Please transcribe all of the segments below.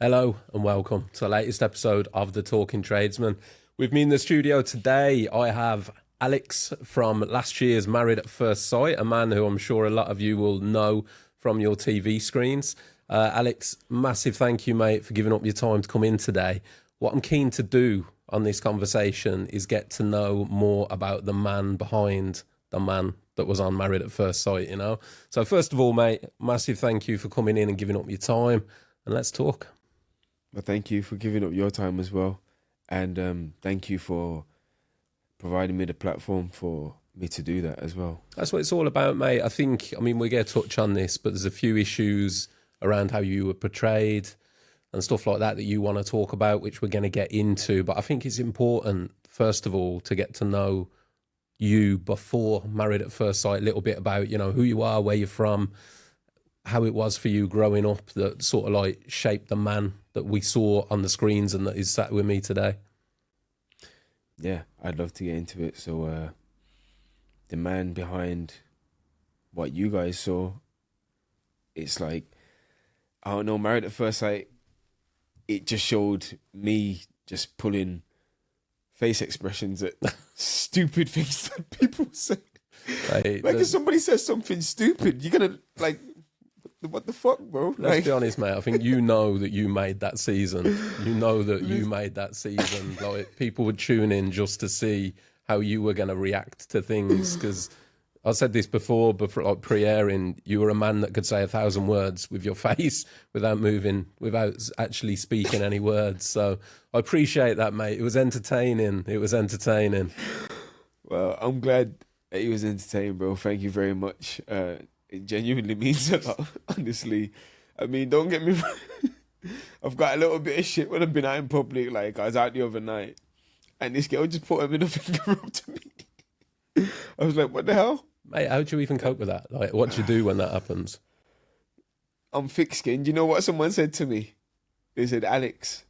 Hello and welcome to the latest episode of the Talking Tradesman. With me in the studio today, I have Alex from last year's Married at First Sight, a man who I'm sure a lot of you will know from your TV screens. Alex, massive thank you, mate, for giving up your time to come in today. What I'm keen to do on this conversation is get to know more about the man behind the man that was on Married at First Sight, you know? So first of all, mate, massive thank you for coming in and giving up your time, and let's talk. Well, thank you for giving up your time as well. And thank you for providing me the platform for me to do that as well. That's what it's all about, mate. I mean, we're going to touch on this, but there's a few issues around how you were portrayed and stuff like that you want to talk about, which we're going to get into. But I think it's important, first of all, to get to know you before Married at First Sight, a little bit about, you know, who you are, where you're from, how it was for you growing up that sort of like shaped the man that we saw on the screens and that is sat with me today. Yeah, I'd love to get into it. So the man behind what you guys saw, it's like, I don't know, Married at First Sight, it just showed me just pulling face expressions at stupid things that people say. Like if somebody says something stupid, you're going to like, what the fuck, bro? Let's be honest, mate. I think you know that you made that season. You know that you made that season. Like people would tune in just to see how you were going to react to things. Because I said this before, but for like pre-airing, you were a man that could say 1,000 words with your face without moving, without actually speaking any words. So I appreciate that, mate. It was entertaining. It was entertaining. Well, I'm glad that he was entertaining, bro. Thank you very much. It genuinely means a lot, honestly. I mean, don't get me wrong. I've got a little bit of shit when I've been out in public. Like, I was out the other night, and this girl just put her middle finger up to me. I was like, what the hell? Mate, how do you even cope with that? Like, what do you do when that happens? I'm thick-skinned. You know what someone said to me? They said, Alex,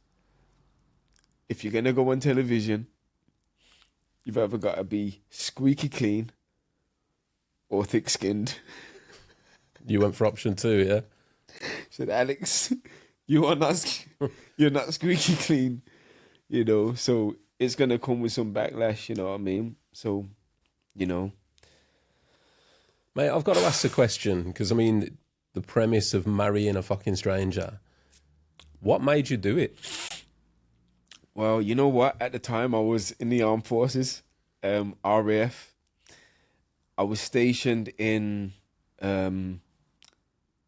if you're going to go on television, you've either got to be squeaky clean or thick-skinned. You went for option 2, yeah? Said, Alex, you're not squeaky clean, you know, so it's going to come with some backlash, you know what I mean? So, you know. Mate, I've got to ask the question, because, I mean, the premise of marrying a fucking stranger, what made you do it? Well, you know what? At the time, I was in the armed forces, RAF. I was stationed in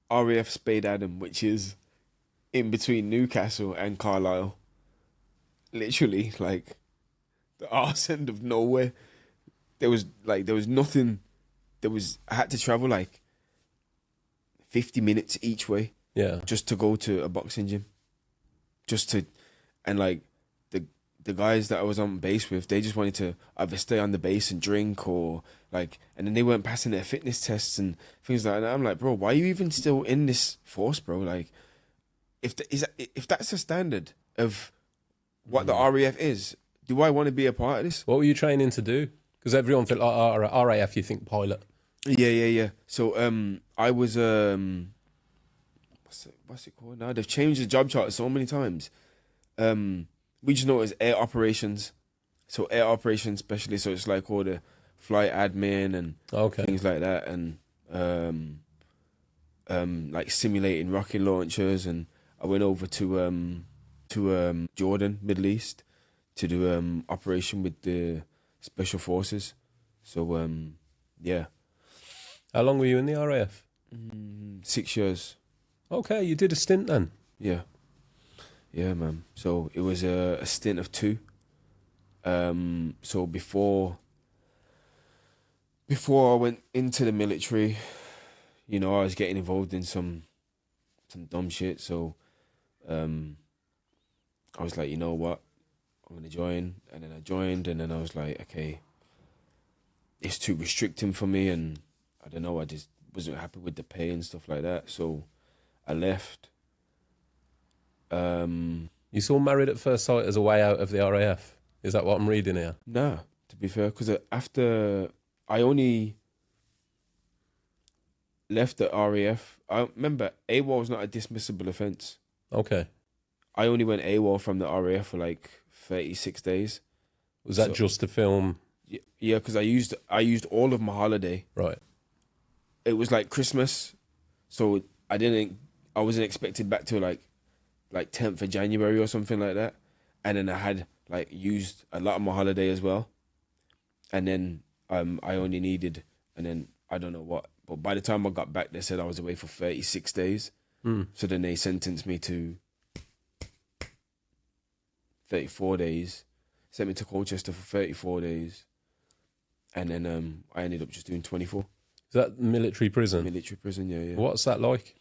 RAF Spade Adam, which is in between Newcastle and Carlisle. Literally, like, the arse end of nowhere. There was nothing. I had to travel like 50 minutes each way. Yeah. Just to go to a boxing gym. And like the guys that I was on base with, they just wanted to either stay on the base and drink or like, and then they weren't passing their fitness tests and things like that. I'm like, bro, why are you even still in this force, bro? Like, if that's the standard of what the RAF is, do I want to be a part of this? What were you training to do? Because everyone think like RAF, you think pilot. Yeah. So I was what's it called now? They've changed the job chart so many times. We just know it as air operations. So air operations specialist. So it's like all the flight admin and things like that, and like simulating rocket launchers. And I went over to Jordan, Middle East, to do operation with the special forces. So yeah. How long were you in the RAF? 6 years. Okay, you did a stint then. Yeah, man. So it was a stint of 2. So before I went into the military, you know, I was getting involved in some dumb shit. So I was like, you know what, I'm gonna join. And then I joined, and then I was like, okay, it's too restricting for me, and I don't know, I just wasn't happy with the pay and stuff like that. So I left. You saw Married at First Sight as a way out of the RAF? Is that what I'm reading here? Nah, to be fair, because after I only left the RAF, I remember AWOL was not a dismissible offence. Okay. I only went AWOL from the RAF for like 36 days. Was that just to film? Yeah, because I used all of my holiday. Right. It was like Christmas, so I wasn't expected back to like 10th of January or something like that. And then I had like used a lot of my holiday as well. And then I only needed, and then I don't know what, but by the time I got back, they said I was away for 36 days. So then they sentenced me to 34 days, sent me to Colchester for 34 days. And then I ended up just doing 24. Is that military prison? Military prison, yeah. What's that like?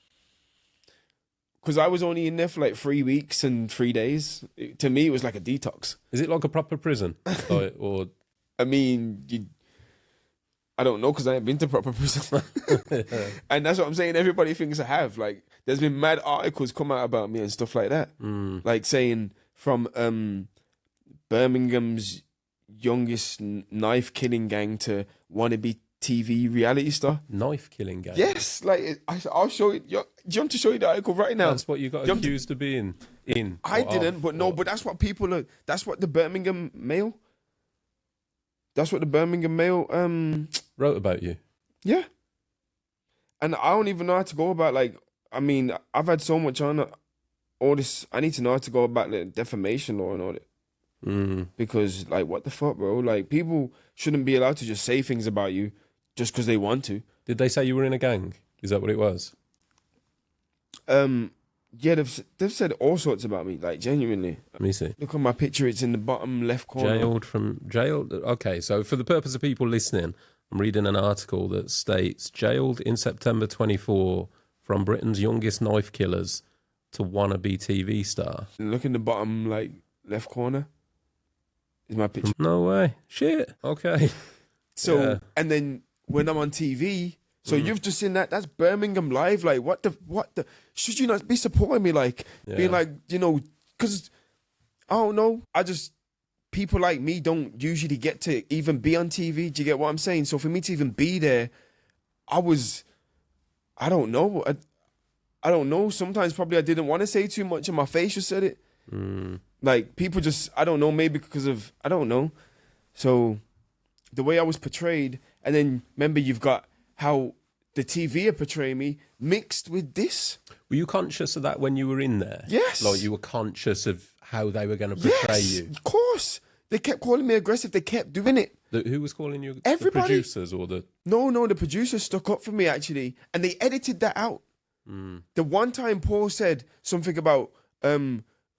Because I was only in there for like 3 weeks and 3 days. To me, it was like a detox. Is it like a proper prison? Or I mean, I don't know because I haven't been to proper prison. And that's what I'm saying. Everybody thinks I have. Like, there's been mad articles come out about me and stuff like that. Like saying from Birmingham's youngest knife killing gang to wannabe TV reality star. Knife killing gang? Yes. Like, I'll show you. Do you want to show you the article right now? That's what you got accused of being in. I didn't, but no, but that's what people are. That's what the Birmingham Mail. That's what the Birmingham Mail wrote about you. Yeah. And I don't even know how to go about, like, I mean, I've had so much on all this. I need to know how to go about the defamation law and all that. Because, like, what the fuck, bro? Like, people shouldn't be allowed to just say things about you just because they want to. Did they say you were in a gang? Is that what it was? Yeah, they've said all sorts about me, like, genuinely. Let me see. Look at my picture, it's in the bottom left corner. Jailed. Okay, so for the purpose of people listening, I'm reading an article that states, jailed in September 24 from Britain's youngest knife killers to wannabe TV star. Look in the bottom, like, left corner. Is my picture. No way. Shit. Okay. So, yeah. And then when I'm on TV... So you've just seen that? That's Birmingham Live. Like, what the? Should you not be supporting me? Like, being like, you know, because, I don't know. People like me don't usually get to even be on TV. Do you get what I'm saying? So for me to even be there, I don't know. I don't know. Sometimes probably I didn't want to say too much and my face just said it. Like, people just, I don't know, maybe because of, I don't know. So the way I was portrayed, and then remember you've got how the TV are portraying me mixed with this. Were you conscious of that when you were in there? Yes. Like, you were conscious of how they were going to portray you? Of course. They kept calling me aggressive. They kept doing it. Who was calling you? Everybody. The producers or the... No, the producers stuck up for me, actually. And they edited that out. The one time Paul said something about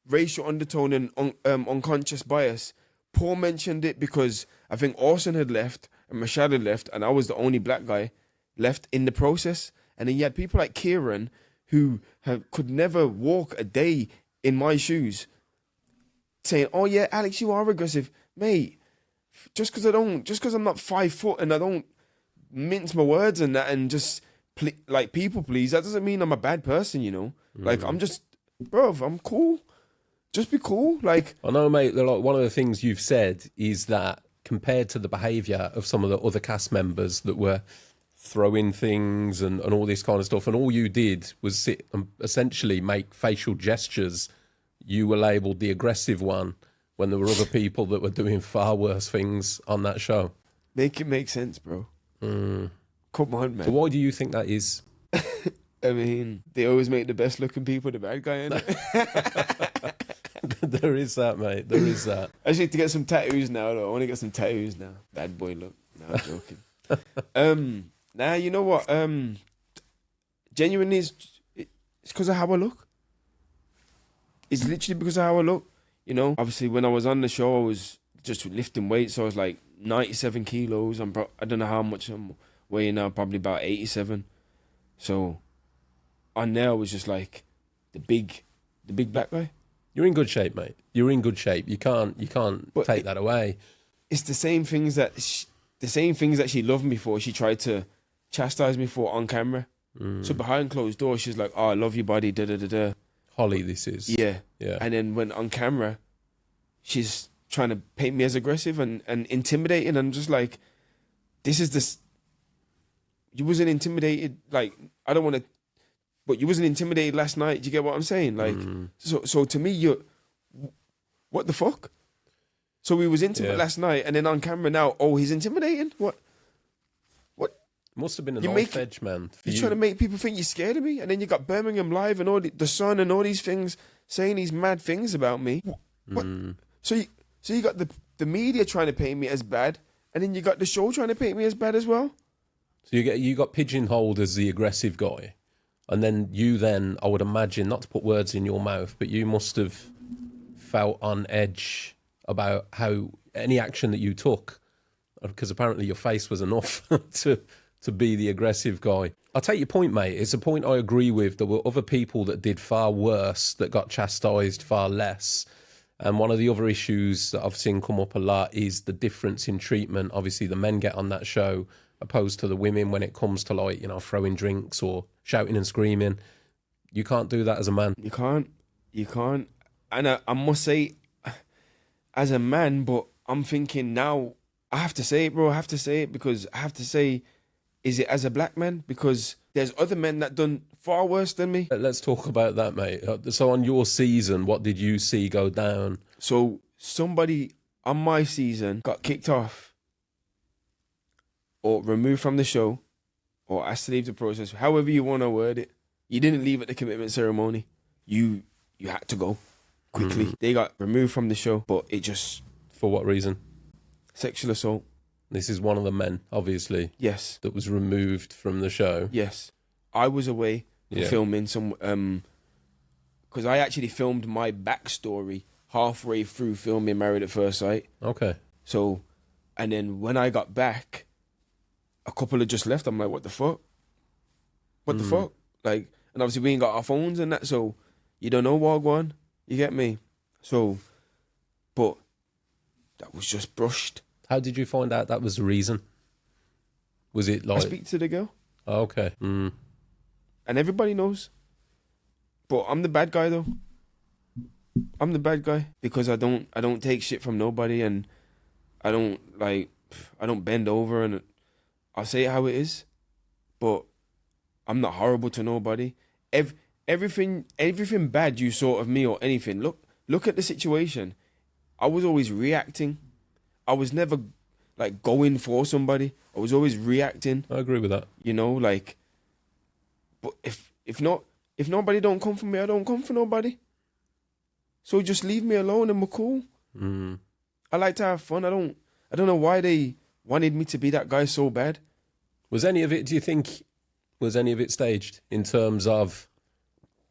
racial undertone and unconscious bias, Paul mentioned it because I think Orson had left and Mashad had left, and I was the only black guy left in the process. And then you had people like Kieran who could never walk a day in my shoes saying, oh yeah, Alex, you are aggressive. Mate, just because I'm not 5 foot and I don't mince my words and that and just like people please, that doesn't mean I'm a bad person, you know? Like, I'm just, bro, I'm cool. Just be cool. Like, I know, mate, like, one of the things you've said is that compared to the behaviour of some of the other cast members that were throwing things and all this kind of stuff, and all you did was sit and essentially make facial gestures, you were labelled the aggressive one when there were other people that were doing far worse things on that show. Make it make sense, bro. Come on, man. So why do you think that is? I mean, they always make the best looking people the bad guy, innit? There is that, mate. There is that. I just need to get some tattoos now, though. I want to get some tattoos now. Bad boy look. No, I'm joking. Nah, you know what? Genuinely, it's because of how I look. It's literally because of how I look. You know, obviously, when I was on the show, I was just lifting weights. So I was like 97 kilos. I don't know how much I'm weighing now, probably about 87. So on there, I was just like the big black guy. You're in good shape, mate. You're in good shape. You can't take that away. It's the same things that she loved me for. She tried to chastise me for on camera. So behind closed doors, she's like, "Oh, I love your body." Da da da da. Holly, this is. Yeah. Yeah. And then when on camera, she's trying to paint me as aggressive and intimidating. And I'm just like, this is this. You wasn't intimidated. Like, I don't want to but you wasn't intimidated last night. Do you get what I'm saying? Like, so to me, what the fuck? So he was intimate last night, and then on camera now, oh, he's intimidating? What? Must have been a You knife edge, man. You're trying to make people think you're scared of me, and then you got Birmingham Live and all the Sun and all these things saying these mad things about me. What? So you got the media trying to paint me as bad, and then you got the show trying to paint me as bad as well. So you got pigeonholed as the aggressive guy, and then I would imagine, not to put words in your mouth, but you must have felt on edge about how any action that you took, because apparently your face was enough to be the aggressive guy. I'll take your point, mate. It's a point I agree with. There were other people that did far worse, that got chastised far less. And one of the other issues that I've seen come up a lot is the difference in treatment. Obviously, the men get on that show opposed to the women when it comes to, like, you know, throwing drinks or shouting and screaming. You can't do that as a man. You can't. And I must say, as a man, but I'm thinking now, I have to say it, bro. I have to say it because I have to say, is it as a black man? Because there's other men that done far worse than me. Let's talk about that, mate. So on your season, what did you see go down? So somebody on my season got kicked off or removed from the show or asked to leave the process, however you want to word it. You didn't leave at the commitment ceremony. You had to go quickly. They got removed from the show, but it just... For what reason? Sexual assault. This is one of the men, obviously. Yes. That was removed from the show. Yes. I was away for filming some... Because I actually filmed my backstory halfway through filming Married at First Sight. Okay. So, and then when I got back, a couple had just left. I'm like, what the fuck? What the fuck? Like, and obviously we ain't got our phones and that, so you don't know what going. You get me? So, but that was just brushed. How did you find out that was the reason? Was it like... I speak to the girl. Oh, okay. And everybody knows. But I'm the bad guy, though. I'm the bad guy because I don't take shit from nobody, and I don't bend over, and I'll say it how it is. But I'm not horrible to nobody. Everything bad you saw of me or anything, look at the situation. I was always reacting. I was never like going for somebody. I was always reacting. I agree with that. You know, like, but if nobody don't come for me, I don't come for nobody. So just leave me alone and we're cool. I like to have fun. I don't know why they wanted me to be that guy so bad. Was any of it, do you think, was any of it staged in terms of,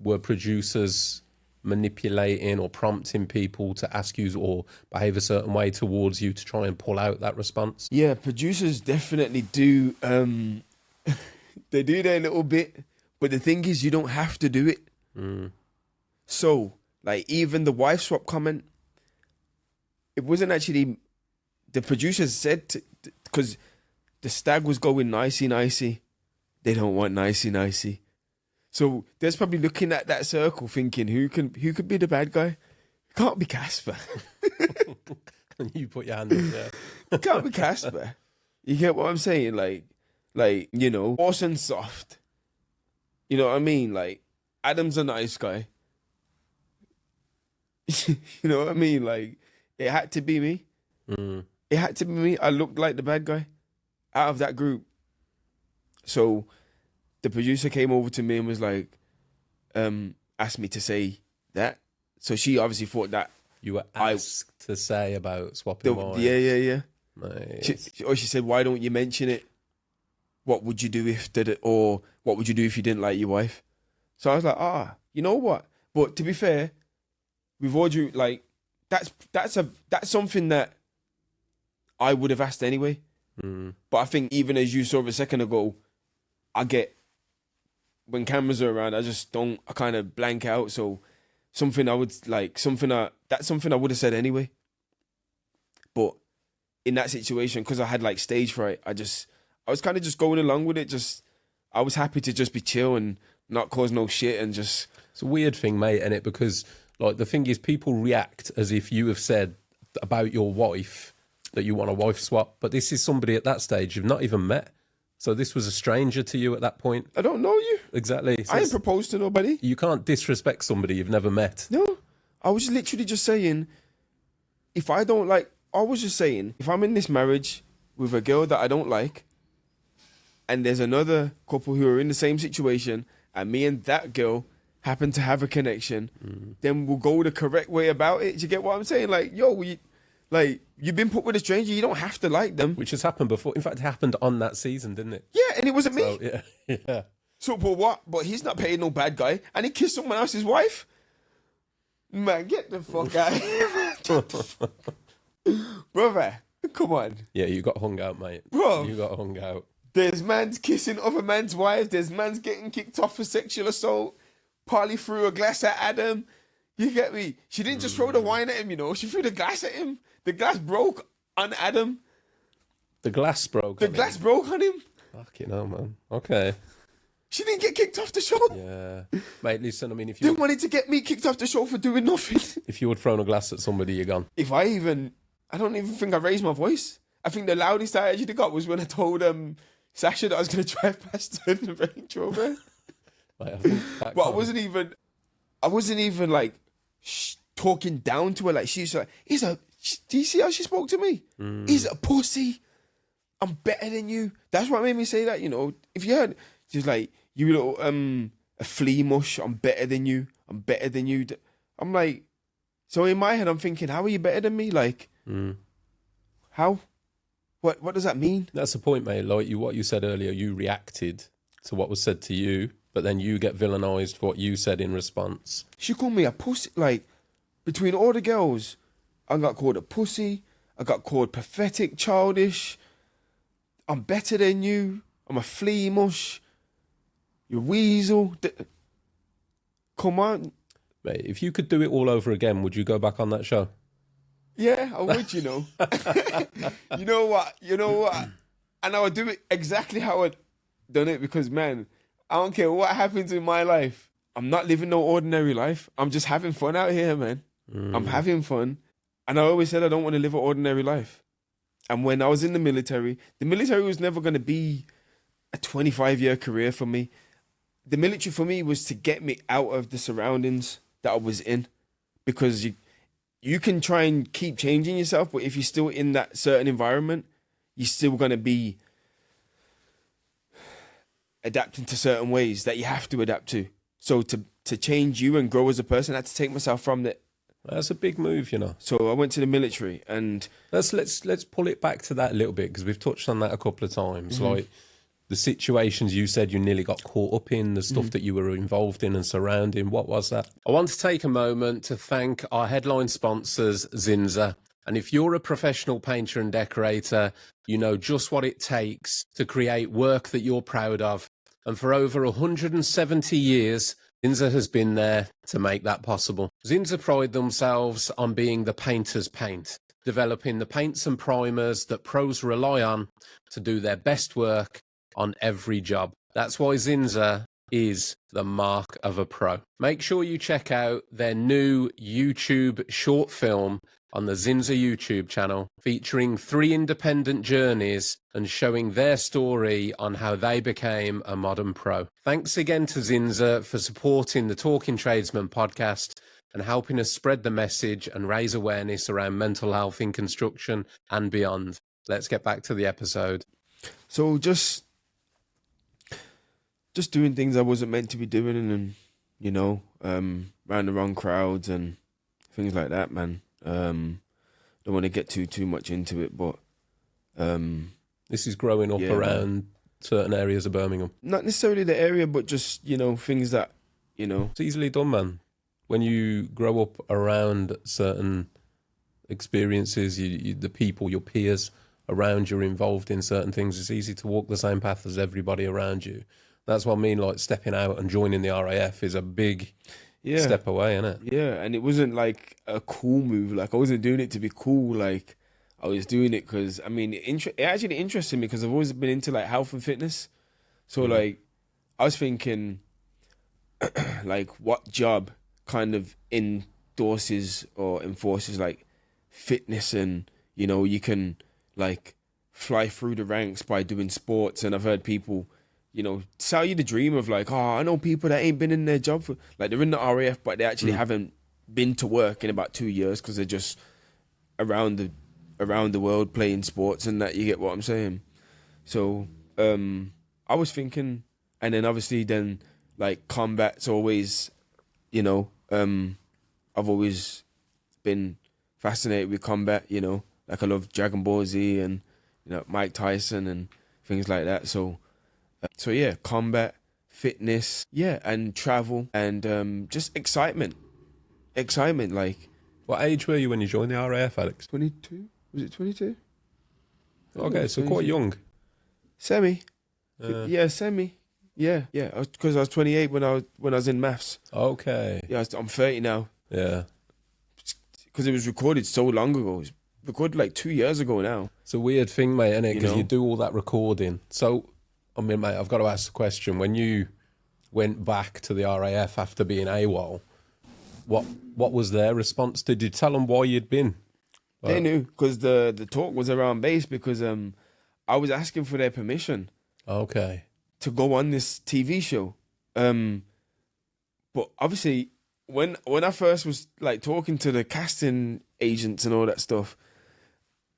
were producers manipulating or prompting people to ask you or behave a certain way towards you to try and pull out that response? Yeah, producers definitely do. They do that a little bit, but the thing is, you don't have to do it. So, like, even the wife swap comment, it wasn't actually, the producers said, because the stag was going nicey. They don't want nicey. So there's probably looking at that circle thinking, who could be the bad guy? It can't be Casper. And you put your hand up there. It can't be Casper. You get what I'm saying? Like, you know, Orson's soft. You know what I mean? Like, Adam's a nice guy. You know what I mean? Like, it had to be me. It had to be me. I looked like the bad guy out of that group. So the producer came over to me and was like, asked me to say that. So she obviously thought that you were asked to say about swapping wives. Yeah. Nice. She said, why don't you mention it? What would you do if did it? Or what would you do if you didn't like your wife? So I was like, you know what? But to be fair, with Audrey, like, that's something that I would have asked anyway. But I think even as you saw a second ago, I get, when cameras are around, I kind of blank out. So that's something I would have said anyway. But in that situation, because I had like stage fright, I was kind of just going along with it. I was happy to just be chill and not cause no shit and just... It's a weird thing, mate, isn't it? Because like the thing is, people react as if you have said about your wife that you want a wife swap. But this is somebody at that stage you've not even met. So this was a stranger to you at that point? I don't know you. Exactly. So I ain't proposed to nobody. you can't disrespect somebody you've never met. No. I was literally just saying, if I don't like, I was just saying, if I'm in this marriage with a girl that I don't like, and there's another couple who are in the same situation, and me and that girl happen to have a connection, then we'll go the correct way about it. Do you get what I'm saying? Like, yo, you've been put with a stranger, you don't have to like them. Which has happened before. In fact, it happened on that season, didn't it? Yeah, and it wasn't me. So, yeah. So, but what? But he's not paying no bad guy, and he kissed someone else's wife? Man, get the fuck out of here, man. Get the fuck. Brother, come on. Yeah, you got hung out, mate. Bro. You got hung out. There's man's kissing other man's wife. There's man's getting kicked off for sexual assault. Polly threw a glass at Adam. You get me? She didn't just throw the wine at him, you know. She threw the glass at him. The glass broke on Adam. The glass broke. The glass broke on him. Fucking hell, man. Okay. She didn't get kicked off the show. Yeah. Mate, listen, I mean, They wanted to get me kicked off the show for doing nothing. if you had thrown a glass at somebody, you're gone. I don't even think I raised my voice. I think the loudest I actually got was when I told Sasha that I was going to drive past her in the Range Rover. Mate, I think that But I can't- wasn't even like talking down to her. Like she's like, do you see how she spoke to me? He's a pussy. I'm better than you. That's what made me say that. You know, if you heard, she's like, you little a flea mush. I'm better than you. I'm better than you. I'm like, so in my head, I'm thinking, how are you better than me? Like, how? What does that mean? That's the point, mate. Like what you said earlier, you reacted to what was said to you, but then you get villainized for what you said in response. She called me a pussy. Like, between all the girls, I got called a pussy. I got called pathetic, childish. I'm better than you. I'm a flea mush. You weasel. Come on. Mate, if you could do it all over again, would you go back on that show? Yeah, I would, you know. You know what? And I would do it exactly how I'd done it because, man, I don't care what happens in my life. I'm not living no ordinary life. I'm just having fun out here, man. I'm having fun. And I always said I don't want to live an ordinary life. And when I was in the military was never going to be a 25-year career for me. The military for me was to get me out of the surroundings that I was in. Because you can try and keep changing yourself, but if you're still in that certain environment, you're still going to be adapting to certain ways that you have to adapt to. So to change you and grow as a person, I had to take myself from that. That's a big move, you know. So I went to the military, and Let's pull it back to that a little bit because we've touched on that a couple of times. Like the situations you said you nearly got caught up in, the stuff that you were involved in and surrounding. What was that? I want to take a moment to thank our headline sponsors, Zinza. And if you're a professional painter and decorator, you know just what it takes to create work that you're proud of. And for over 170 years, Zinza has been there to make that possible. Zinza pride themselves on being the painter's paint, developing the paints and primers that pros rely on to do their best work on every job. That's why Zinza is the mark of a pro. Make sure you check out their new YouTube short film on the Zinza YouTube channel, featuring 3 independent journeys and showing their story on how they became a modern pro. Thanks again to Zinza for supporting the Talking Tradesman podcast and helping us spread the message and raise awareness around mental health in construction and beyond. Let's get back to the episode. so just doing things I wasn't meant to be doing, and you know, around the wrong crowds and things like that, man. Don't want to get too much into it, but This is growing up Yeah, around certain areas of Birmingham. not necessarily the area, but just, you know, things that, you know. It's easily done, man. When you grow up around certain experiences, the people, your peers around you are involved in certain things, it's easy to walk the same path as everybody around you. That's what I mean, like stepping out and joining the RAF is a big step away, isn't it? Yeah, and it wasn't like a cool move. Like, I wasn't doing it to be cool. Like, I was doing it because, I mean, it actually interested me because I've always been into, like, health and fitness. So, like, I was thinking, like, what job kind of endorses or enforces, like, fitness and, you know, you can, like, fly through the ranks by doing sports, and I've heard people, you know, sell you the dream of like, oh, I know people that ain't been in their job for, like, they're in the RAF, but they actually haven't been to work in about 2 years because they're just around the world playing sports and that. You get what I'm saying? So I was thinking, and then obviously then like combat's always, you know, I've always been fascinated with combat, you know, like I love Dragon Ball Z and, you know, Mike Tyson and things like that. So yeah, combat, fitness, yeah, and travel and just excitement, like. What age were you when you joined the RAF, Alex? 22? Was it 22? Okay, so 22. quite young. Semi. Yeah, semi. Yeah. Because I was 28 when I was in maths. Okay. Yeah, I'm 30 now. Yeah. Because it was recorded so long ago. It was recorded like 2 years ago now. It's a weird thing, mate, isn't it? Because know? you do all that recording. So, I mean, mate, I've got to ask the question. When you went back to the RAF after being AWOL, what was their response? Did you tell them why you'd been? They knew, because the talk was around base, because I was asking for their permission. Okay. To go on this TV show. But obviously, when I first was like talking to the casting agents and all that stuff,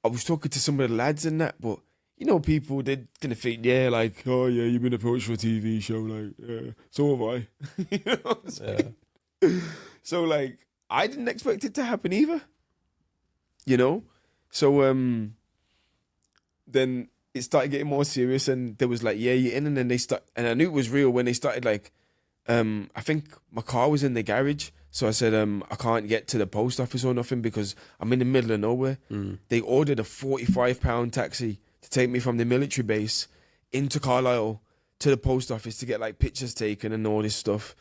I was talking to some of the lads and that, but you know, people, they're gonna think, yeah, like, oh yeah, you've been approached for a TV show, like, yeah, so have I. You know what I'm saying? Yeah. So like, I didn't expect it to happen either. You know? So then it started getting more serious, and there was like, yeah, you're in, and then and I knew it was real when they started like, I think my car was in the garage, so I said, I can't get to the post office or nothing because I'm in the middle of nowhere. They ordered a £45 taxi to take me from the military base into Carlisle to the post office to get like pictures taken and all this stuff.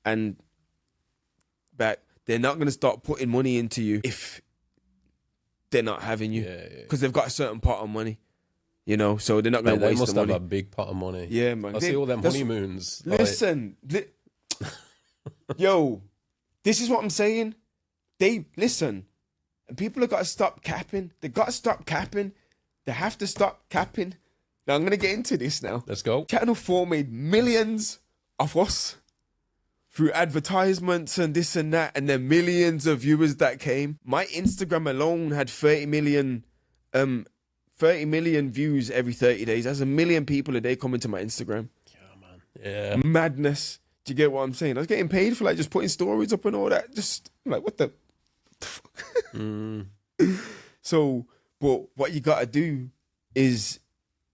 And back, they're not going to start putting money into you if they're not having you, because they've got a certain pot of money. You know, so they're not going to waste the money. They must have a big pot of money. Yeah, man. I see all them honeymoons. Listen, yo, this is what I'm saying. They listen, and people have got to stop capping. They got to stop capping. They have to stop capping. Now I'm going to get into this now. Let's go. Channel 4 made millions of us through advertisements and this and that, and then millions of viewers that came. My Instagram alone had 30 million views every 30 days. That's 1 million people a day coming to my Instagram. Yeah, man. Yeah. Madness. Do you get what I'm saying? I was getting paid for like just putting stories up and all that. Just I'm like, what the fuck? So, but what you got to do is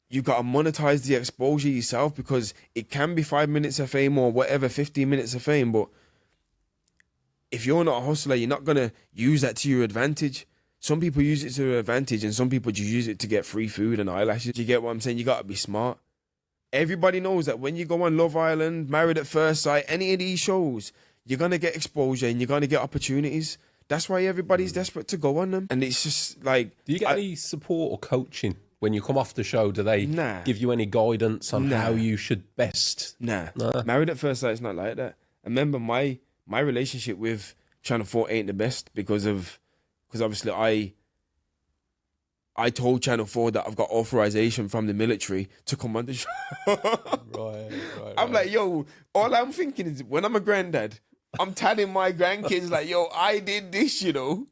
you got to monetize the exposure yourself, because it can be 5 minutes of fame or whatever, 15 minutes of fame. But if you're not a hustler, you're not going to use that to your advantage. Some people use it to their advantage, and some people just use it to get free food and eyelashes. Do you get what I'm saying? You got to be smart. Everybody knows that when you go on Love Island, Married at First Sight, any of these shows, you're going to get exposure and you're going to get opportunities. That's why everybody's desperate to go on them. And it's just like... Do you get any support or coaching when you come off the show? Do they give you any guidance on how you should best? Nah. Married at First Sight is not like that. I remember my relationship with Channel 4 ain't the best because obviously I told Channel 4 that I've got authorization from the military to come on the show. Right. I'm like, yo, all I'm thinking is when I'm a granddad, I'm telling my grandkids like, yo, I did this, you know.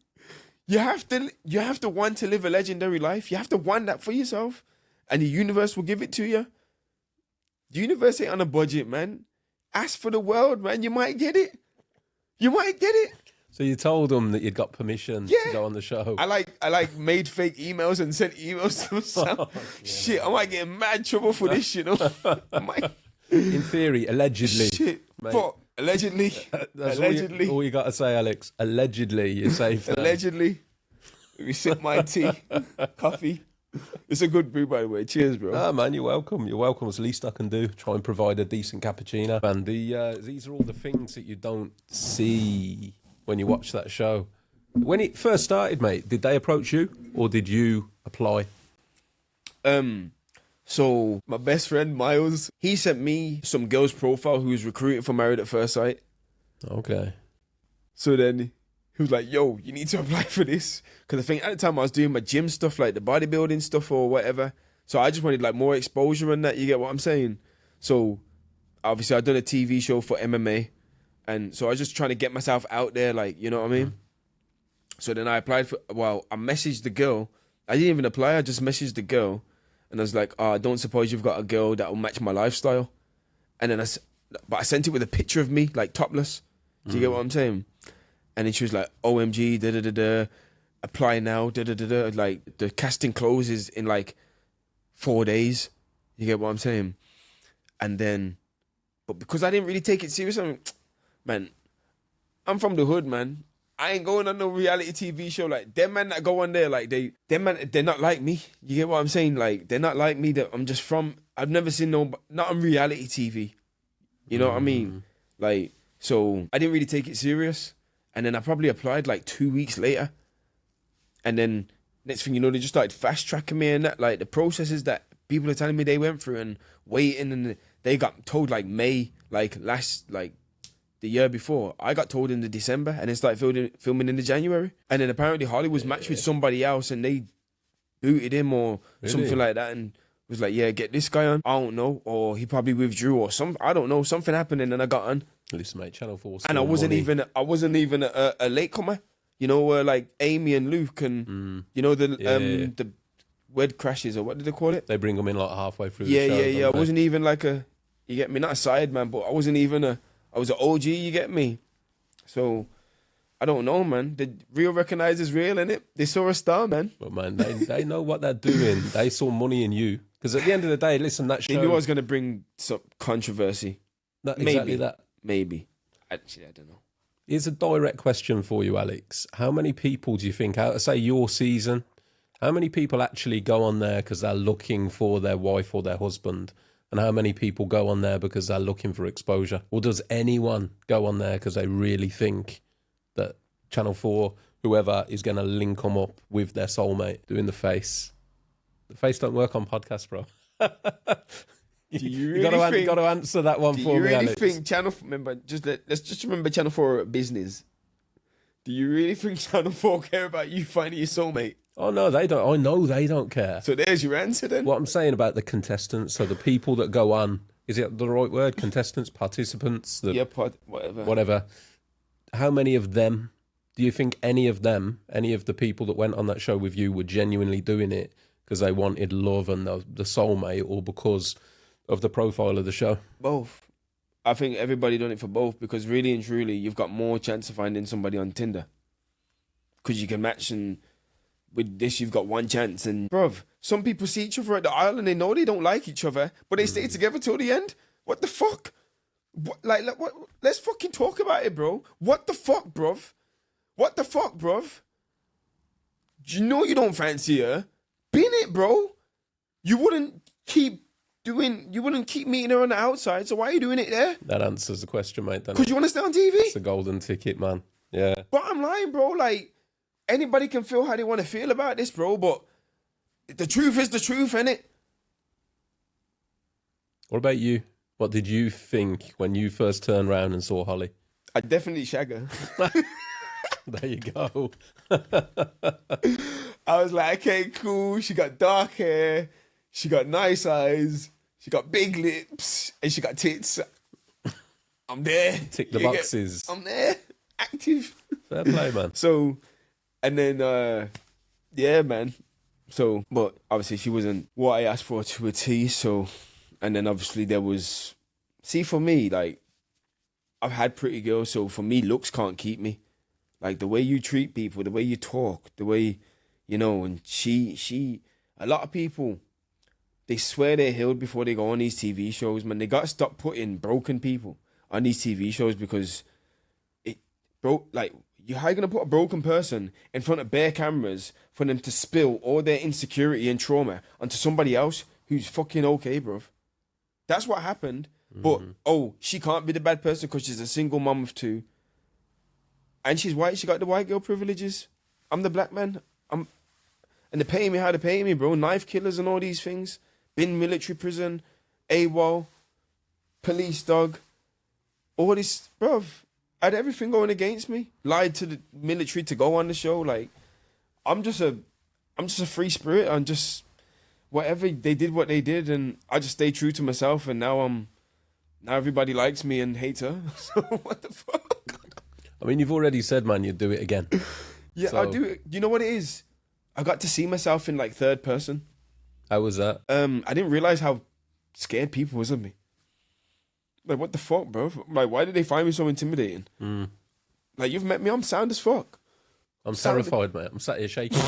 You have to want to live a legendary life. You have to want that for yourself. And the universe will give it to you. The universe ain't on a budget, man. Ask for the world, man. You might get it. So you told them that you'd got permission to go on the show. I made fake emails and sent emails to myself. Shit, I might get in mad trouble for this, you know. In theory, allegedly. Shit, but allegedly. Allegedly. All you got to say, Alex. Allegedly, you're safe. Allegedly. We sip my tea, coffee. It's a good brew, by the way. Cheers, bro. Ah, man, you're welcome. You're welcome. It's the least I can do. Try and provide a decent cappuccino. And these are all the things that you don't see when you watch that show. When it first started, mate, did they approach you or did you apply? So my best friend, Miles, he sent me some girl's profile who was recruiting for Married at First Sight. Okay. So then he was like, yo, you need to apply for this. Because I think at the time I was doing my gym stuff, like the bodybuilding stuff or whatever. So I just wanted like more exposure and that, you get what I'm saying? So obviously I'd done a TV show for MMA. And so I was just trying to get myself out there, like, you know what I mean? So then I applied for, I messaged the girl. I didn't even apply, I just messaged the girl. And I was like, I don't suppose you've got a girl that will match my lifestyle. And then I sent it with a picture of me, like topless. Do you get what I'm saying? And then she was like, OMG, da-da-da-da, apply now, da-da-da-da. Like, the casting closes in like 4 days. You get what I'm saying? And then, but because I didn't really take it serious, man, I'm from the hood, man. I ain't going on no reality TV show. Like, them man that go on there, like, they're not like me. You get what I'm saying? Like, they're not like me. That I'm just from, I've never seen not on reality TV. You know what I mean? Like, so I didn't really take it serious. And then I probably applied like 2 weeks later. And then next thing you know, they just started fast tracking me and that, like the processes that people are telling me they went through and waiting, and they got told like May, like the year before. I got told in the December and then started filming in the January. And then apparently Holly was matched with somebody else and they booted him or something like that and was like, yeah, get this guy on. I don't know. Or he probably withdrew or something. I don't know. Something happened and then I got on. Listen, mate, Channel 4. And I wasn't even a latecomer. You know, like Amy and Luke and, you know, the wed crashes, or what did they call it? They bring them in like halfway through the show. Yeah. I wasn't even like you get me? Not a side man, but I wasn't even I was an OG, you get me? So, I don't know, man. The real recognizes real, innit? They saw a star, man. But, man, they know what they're doing. They saw money in you. Because at the end of the day, listen, that show... They knew I was going to bring some controversy. Exactly that. Maybe. Actually, I don't know. Here's a direct question for you, Alex. How many people do you think, out of, say, your season, how many people actually go on there because they're looking for their wife or their husband? And how many people go on there because they're looking for exposure? Or does anyone go on there because they really think that Channel 4, whoever, is going to link them up with their soulmate doing the face? The face don't work on podcasts, bro. Do you really got to answer that one for me, Alex. Do you really think Channel 4, let's just remember Channel 4 are business. Do you really think Channel 4 care about you finding your soulmate? Oh, no, they don't. I know they don't care. So there's your answer then. What I'm saying about the contestants, so the people that go on, is it the right word? Contestants, participants? Whatever. How many of them, do you think any of the people that went on that show with you were genuinely doing it because they wanted love and the soulmate, or because of the profile of the show? Both. I think everybody done it for both, because really and truly, you've got more chance of finding somebody on Tinder. Because you can match, and with this, you've got one chance. And, bruv, some people see each other at the aisle and they know they don't like each other, but they stay together till the end. What the fuck? What, let's fucking talk about it, bro. What the fuck, bruv? What the fuck, bruv? Do you know you don't fancy her? Bin it, bro. You wouldn't keep meeting her on the outside, so why are you doing it there? That answers the question, mate. Because you want to stay on TV? It's a golden ticket, man. Yeah. Bottom line, bro, like, anybody can feel how they want to feel about this, bro, but the truth is the truth, innit? What about you? What did you think when you first turned around and saw Holly? I definitely shag her. There you go. I was like, okay, cool. She got dark hair. She got nice eyes. She got big lips. And she got tits. I'm there. Tick the boxes. I'm there. Active. Fair play, man. So, and then, yeah, man. So, but obviously she wasn't what I asked for to a T. So, and then obviously there was, see, for me, like, I've had pretty girls. So for me, looks can't keep me. Like, the way you treat people, the way you talk, the way, you know, and she, a lot of people, they swear they're healed before they go on these TV shows, man. They got to stop putting broken people on these TV shows, because how you going to put a broken person in front of bare cameras for them to spill all their insecurity and trauma onto somebody else who's fucking okay, bruv? That's what happened. But, she can't be the bad person because she's a single mom of 2. And she's white. She got the white girl privileges. I'm the black man. And they're paying me how they're paying me, bro. Knife killers and all these things. Been military prison. AWOL. Police dog. All this, bruv. I had everything going against me. Lied to the military to go on the show. Like, I'm just a free spirit. I'm just whatever they did, what they did, and I just stay true to myself. And now everybody likes me and hates her. So what the fuck? I mean, you've already said, man, you'd do it again. Yeah, so, I do it. You know what it is? I got to see myself in like third person. How was that? I didn't realize how scared people was of me. Like, what the fuck, bro? Like, why did they find me so intimidating? Like, you've met me, I'm sound as fuck. I'm terrified, mate. I'm sat here shaking.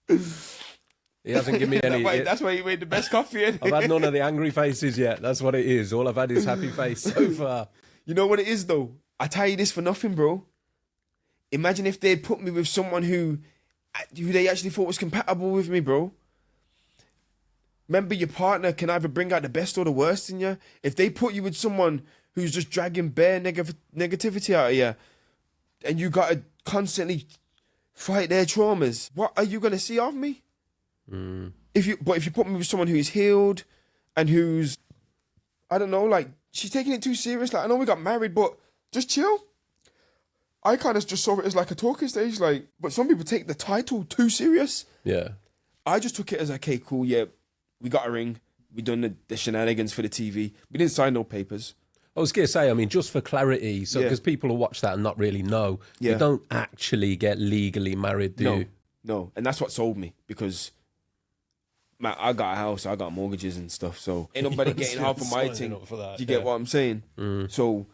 He hasn't given me any... That's why you made the best coffee. I've had none of the angry faces yet. That's what it is. All I've had is happy face so far. You know what it is, though? I tell you this for nothing, bro. Imagine if they'd put me with someone who they actually thought was compatible with me, bro. Remember, your partner can either bring out the best or the worst in you. If they put you with someone who's just dragging bare negativity out of you, and you got to constantly fight their traumas, what are you going to see of me? If you put me with someone who is healed and who's, I don't know, like, she's taking it too serious. Like, I know we got married, but just chill. I kind of just saw it as like a talking stage, like, but some people take the title too serious. Yeah. I just took it as, okay, cool, yeah, we got a ring. We done the shenanigans for the TV. We didn't sign no papers. I was going to say, I mean, just for clarity, so because people will watch that and not really know, you don't actually get legally married, do you? No, and that's what sold me, because man, I got a house, I got mortgages and stuff, so ain't nobody getting half of my thing. You get what I'm saying? So,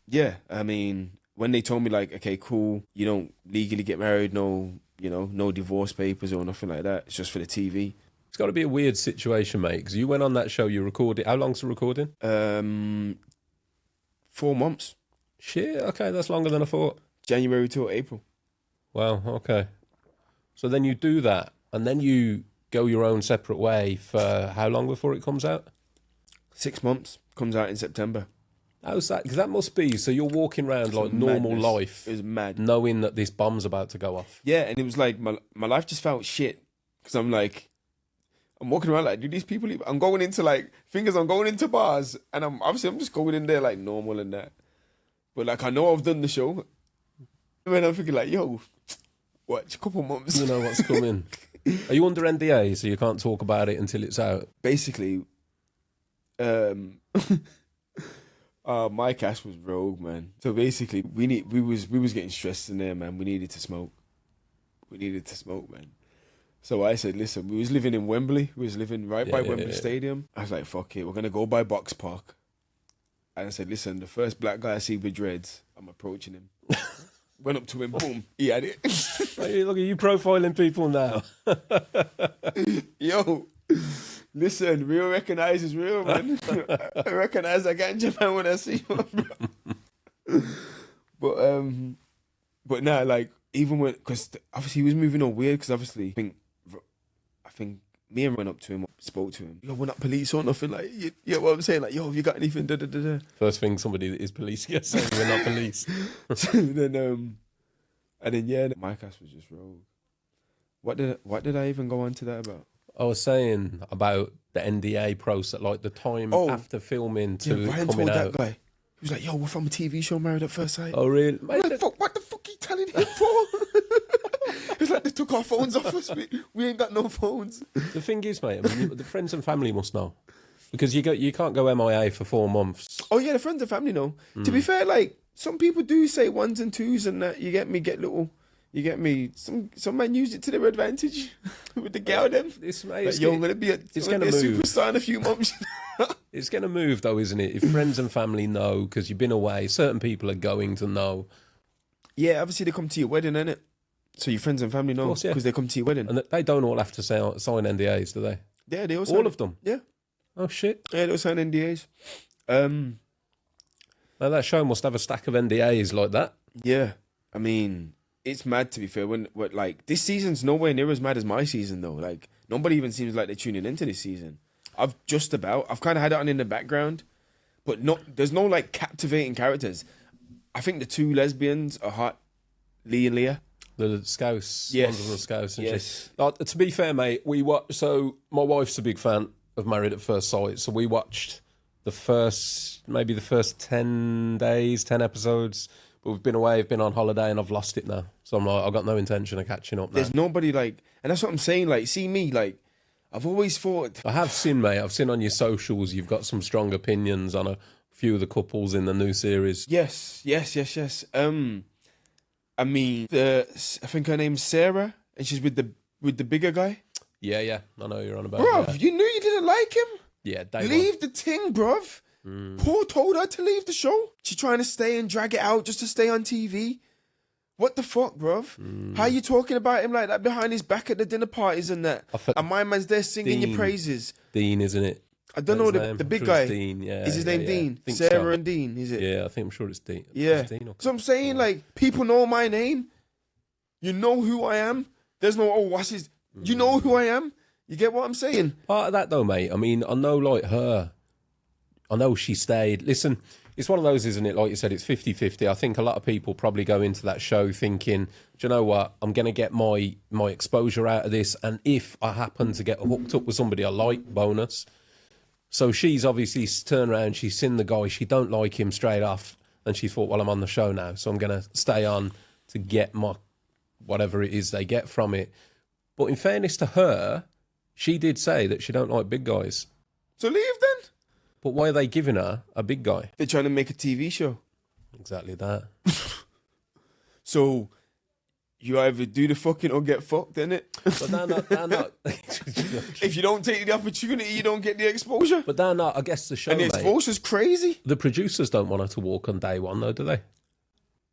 yeah, I mean, when they told me, like, okay, cool, you don't legally get married, no, no divorce papers or nothing like that, it's just for the TV. It's got to be a weird situation, mate, because you went on that show, you recorded. How long's the recording? 4 months. Shit, okay, that's longer than I thought. January to April. Wow, okay. So then you do that, and then you go your own separate way for how long before it comes out? 6 months. Comes out in September. How's that? Because that must be, so you're walking around like normal life. It was mad. Knowing that this bomb's about to go off. Yeah, and it was like, my life just felt shit. Because I'm like, I'm walking around like, do these people leave? I'm going into I'm going into bars, and I'm just going in there like normal and that. But like, I know I've done the show. And I'm thinking like, yo, watch a couple months. You know what's coming. Are you under NDA, so you can't talk about it until it's out? Basically, my cash was rogue, man. So basically, we was getting stressed in there, man. We needed to smoke, man. So I said, listen, we was living in Wembley. We was living right by Wembley Stadium. I was like, fuck it, we're going to go by Box Park. And I said, listen, the first black guy I see with dreads, I'm approaching him. Went up to him, boom, he had it. Hey, look at you profiling people now. Yo, listen, real recognize is real, man. I recognize that guy in Japan when I see one, bro. But nah, like, even when, because obviously he was moving on weird, because obviously I think me and went up to him, spoke to him. Yo, we're not police or nothing. Like, you know what I'm saying? Like, yo, have you got anything? Da, da, da, da. First thing somebody that is police gets saying we're not police. and then yeah, my cast was just rogue. What did I even go on to that about? I was saying about the NDA process, like the time after filming to Ryan coming told out. that guy. He was like, yo, we're from a TV show, Married at First Sight. Oh, really? What the fuck are you telling him for? It's like they took our phones off us. We ain't got no phones. The thing is, mate, I mean, the friends and family must know. Because you can't go MIA for 4 months. Oh, yeah, the friends and family know. To be fair, like, some people do say ones and twos and that. You get me. Some man use it to their advantage with the girl them. Mate, you're going to be a superstar in a few months. It's going to move, though, isn't it? If friends and family know, because you've been away, certain people are going to know. Yeah, obviously they come to your wedding, innit? So your friends and family know because they come to your wedding. And they don't all have to sign NDAs, do they? Yeah, they all sign all of them? Yeah. Oh, shit. Yeah, they all sign NDAs. Now, that show must have a stack of NDAs like that. Yeah. I mean, it's mad, to be fair. When like, this season's nowhere near as mad as my season, though. Like, nobody even seems like they're tuning into this season. I've kind of had it on in the background, but there's no, like, captivating characters. I think the two lesbians are hot, Lee and Leah. The Scouse. Yes. Ones of the Scouse. And yes. To be fair, mate, so my wife's a big fan of Married at First Sight, so we watched maybe the first 10 days, 10 episodes. But we've been away, I've been on holiday, and I've lost it now. So I'm like, I've got no intention of catching up now. There's nobody like, and that's what I'm saying. Like, see me, like, I've always thought. I have seen, mate. I've seen on your socials you've got some strong opinions on a few of the couples in the new series. Yes. I mean, I think her name's Sarah, and she's with the bigger guy. Yeah. I know you're on about. Bruv, Yeah. you knew you didn't like him. Yeah, Leave the ting, bruv. Paul told her to leave the show. She's trying to stay and drag it out just to stay on TV. What the fuck, bruv? How you talking about him like that behind his back at the dinner parties and that? And my man's there singing your praises. Dean, isn't it? I don't know the big guy. Dean, yeah. Is his name Dean? Think Sarah so. and Dean, is it? Yeah, I think I'm sure it's Dean. Yeah. It's Dean or So I'm saying, like, people know my name. You know who I am. There's no, what's his... You know who I am. You get what I'm saying? Part of that, though, mate, I mean, I know, like, her... I know she stayed. Listen, it's one of those, isn't it? Like you said, it's 50-50. I think a lot of people probably go into that show thinking, do you know what? I'm going to get my exposure out of this. And if I happen to get hooked up with somebody I like, bonus. So she's obviously turned around. She's seen the guy. She don't like him straight off. And she thought, well, I'm on the show now. So I'm going to stay on to get my whatever it is they get from it. But in fairness to her, she did say that she don't like big guys. So leave then. But why are they giving her a big guy? They're trying to make a TV show. Exactly that. So you either do the fucking or get fucked, innit? But they're not. If you don't take the opportunity, you don't get the exposure. But they're not, I guess, the show, And the mate, exposure's crazy. the producers don't want her to walk on day one, though, do they?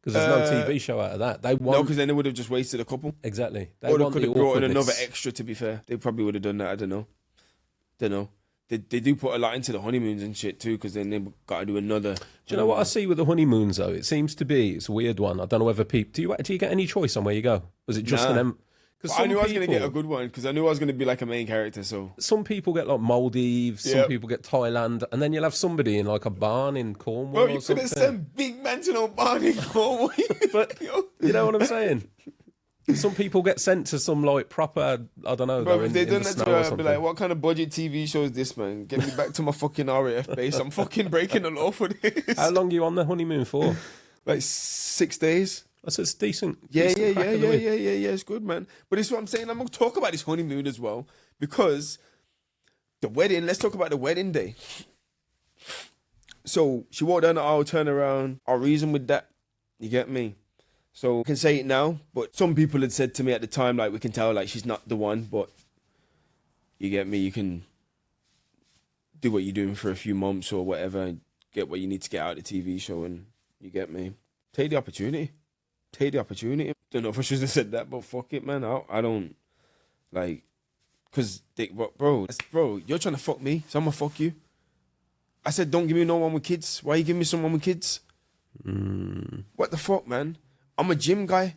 Because there's no TV show out of that. They want... No, because then they would have just wasted a couple. Exactly. Or they want could the have brought in awkwardness. another extra, to be fair. They probably would have done that. I don't know. They do put a lot into the honeymoons and shit too, because then they've got to do another. Do you know what I see with the honeymoons, though? It seems to be, it's a weird one. I don't know whether people... Do you get any choice on where you go? Was it just Nah. Because I knew I was going to get a good one, because I knew I was going to be like a main character, so... Some people get like Maldives, some Yep. people get Thailand, and then you'll have somebody in like a barn in Cornwall Bro, or you could something. have sent big man to no Barney Cornwall. But you know what I'm saying? Some people get sent to some like proper, I don't know, Bro, though, if they in done the that snow to or her, I'd be something. like, what kind of budget TV show is this, man? Get me back to my fucking RAF base. I'm fucking breaking the law for this. How long are you on the honeymoon for? Like 6 days. That's it's decent. Yeah, decent crack of the week. yeah. It's good, man. But it's what I'm saying. I'm going to talk about this honeymoon as well, because the wedding, let's talk about the wedding day. So she walked down the aisle, turned around. Our reason with that, you get me? So I can say it now, but some people had said to me at the time, like, we can tell, like, she's not the one, but you get me? You can do what you're doing for a few months or whatever and get what you need to get out of the TV show, and you get me? Take the opportunity. Don't know if I should have said that, but fuck it, man. I don't, like, because, bro, you're trying to fuck me, so I'm going to fuck you. I said, don't give me no one with kids. Why you give me someone with kids? What the fuck, man? I'm a gym guy.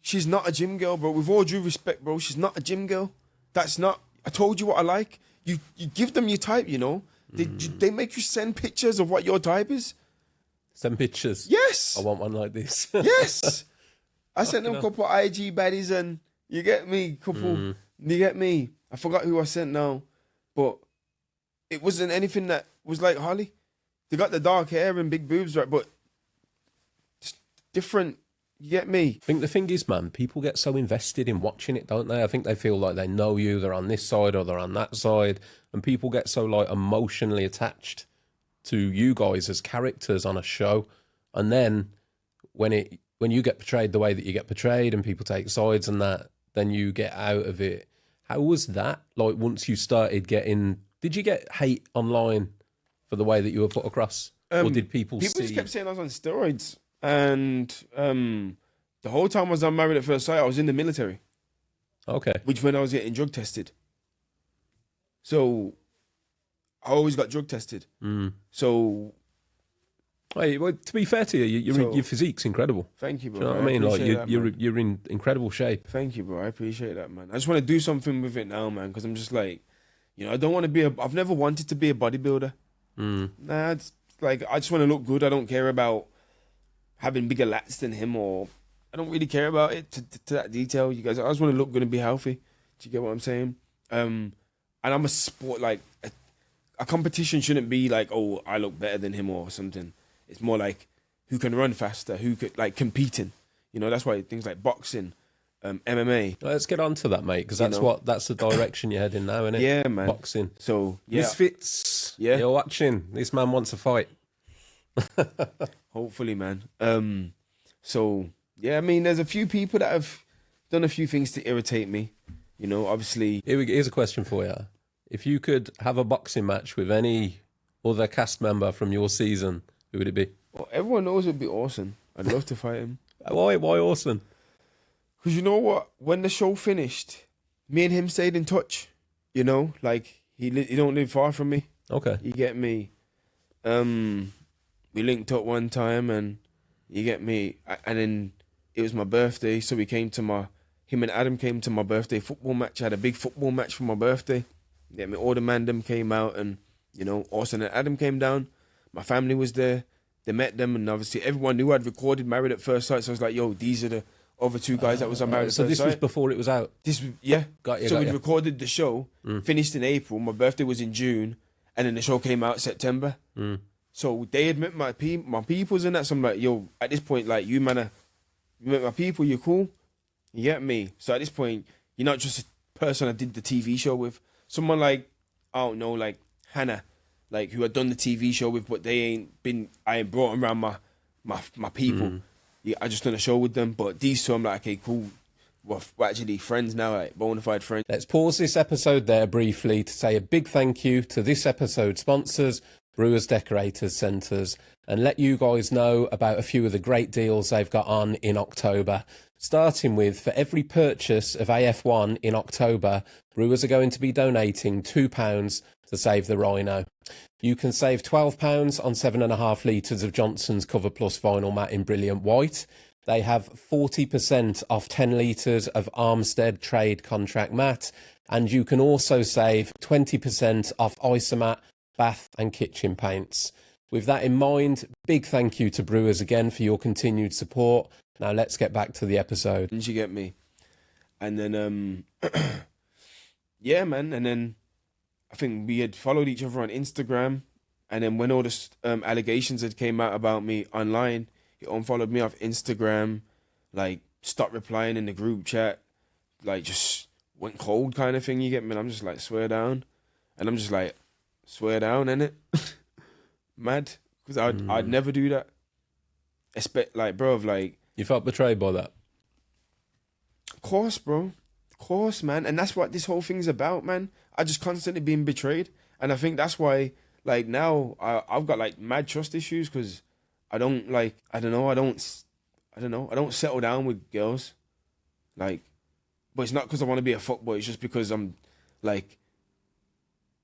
She's not a gym girl, bro. With all due respect, bro, she's not a gym girl. That's not... I told you what I like. You give them your type, you know? They make you send pictures of what your type is. Send pictures. Yes. I want one like this. Yes. I sent them a couple of IG baddies and you get me, you get me. I forgot who I sent now, but it wasn't anything that was like Holly. They got the dark hair and big boobs, right? But it's different. You get me? I think the thing is, man, people get so invested in watching it, don't they? I think they feel like they know you, they're on this side or they're on that side, and people get so like emotionally attached to you guys as characters on a show, and then when you get portrayed the way that you get portrayed and people take sides and that, then you get out of it. How was that? Like, once you started getting... Did you get hate online for the way that you were put across? Or did people see... People just kept saying I was on steroids. And the whole time I was on Married at First Sight, I was in the military. Okay. Which when I was getting drug tested. So I always got drug tested. So... Hey, well, to be fair to you, your physique's incredible. Thank you, bro. Do you know what I mean? Like, appreciate that, man. you're in incredible shape. Thank you, bro. I appreciate that, man. I just want to do something with it now, man, because I'm just like, you know, I don't want to be I've never wanted to be a bodybuilder. Nah, it's like, I just want to look good. I don't care about having bigger lats than him, or I don't really care about it to that detail. You guys, I just want to look good and be healthy. Do you get what I'm saying? And I'm a sport, like, a competition shouldn't be like, oh, I look better than him or something. It's more like who can run faster, who could like competing. You know, that's why things like boxing, MMA. Let's get on to that, mate, because that's the direction you're heading now, isn't it? Yeah, man. Boxing. So yeah, Misfits. Yeah. You're watching. This man wants a fight. hopefully, man. So yeah, I mean, there's a few people that have done a few things to irritate me. You know, obviously. Here's a question for you. If you could have a boxing match with any other cast member from your season, who would it be? Well, everyone knows it'd be Orson. I'd love to fight him. Why Orson? Because you know what? When the show finished, me and him stayed in touch. You know, like he don't live far from me. Okay. You get me? We linked up one time, and you get me? And then it was my birthday, so him and Adam came to my birthday football match. I had a big football match for my birthday. You get me? All the mandem came out, and you know, Orson and Adam came down. My family was there. They met them, and obviously everyone knew I'd recorded Married at First Sight. So I was like, yo, these are the other two guys that was on Married at First Sight. So this was before it was out? Yeah. Got you. So we recorded the show, finished in April. My birthday was in June, and then the show came out September. So they had met my peoples and that. So I'm like, yo, at this point, like, you met my people, you're cool. You get me? So at this point, you're not just a person I did the TV show with. Someone like, I don't know, like Hannah, like who I'd done the TV show with, but I ain't brought them around my people. Yeah, I just done a show with them. But these two, I'm like, okay, cool. We're actually friends now, like bona fide friends. Let's pause this episode there briefly to say a big thank you to this episode's sponsors, Brewers Decorators Centres, and let you guys know about a few of the great deals they've got on in October. Starting with, for every purchase of AF1 in October, Brewers are going to be donating £2 to save the Rhino. You can save £12 on 7.5 litres of Johnson's Cover Plus vinyl mat in brilliant white. They have 40% off 10 litres of Armstead trade contract mat. And you can also save 20% off Isomat, bath and kitchen paints. With that in mind, big thank you to Brewers again for your continued support. Now let's get back to the episode. Didn't you get me? And then, yeah, man. And then I think we had followed each other on Instagram. And then when all the allegations had came out about me online, he unfollowed me off Instagram, like stopped replying in the group chat, like just went cold kind of thing, you get me? And I'm just like, swear down. And I'm just like, swear down, innit? Mad. Because I'd never do that. Like, bro, like... You felt betrayed by that? Of course, bro. Of course, man. And that's what this whole thing's about, man. I just constantly being betrayed. And I think that's why, like, now I've got, like, mad trust issues because I don't settle down with girls. Like, but it's not because I want to be a fuckboy. It's just because I'm, like...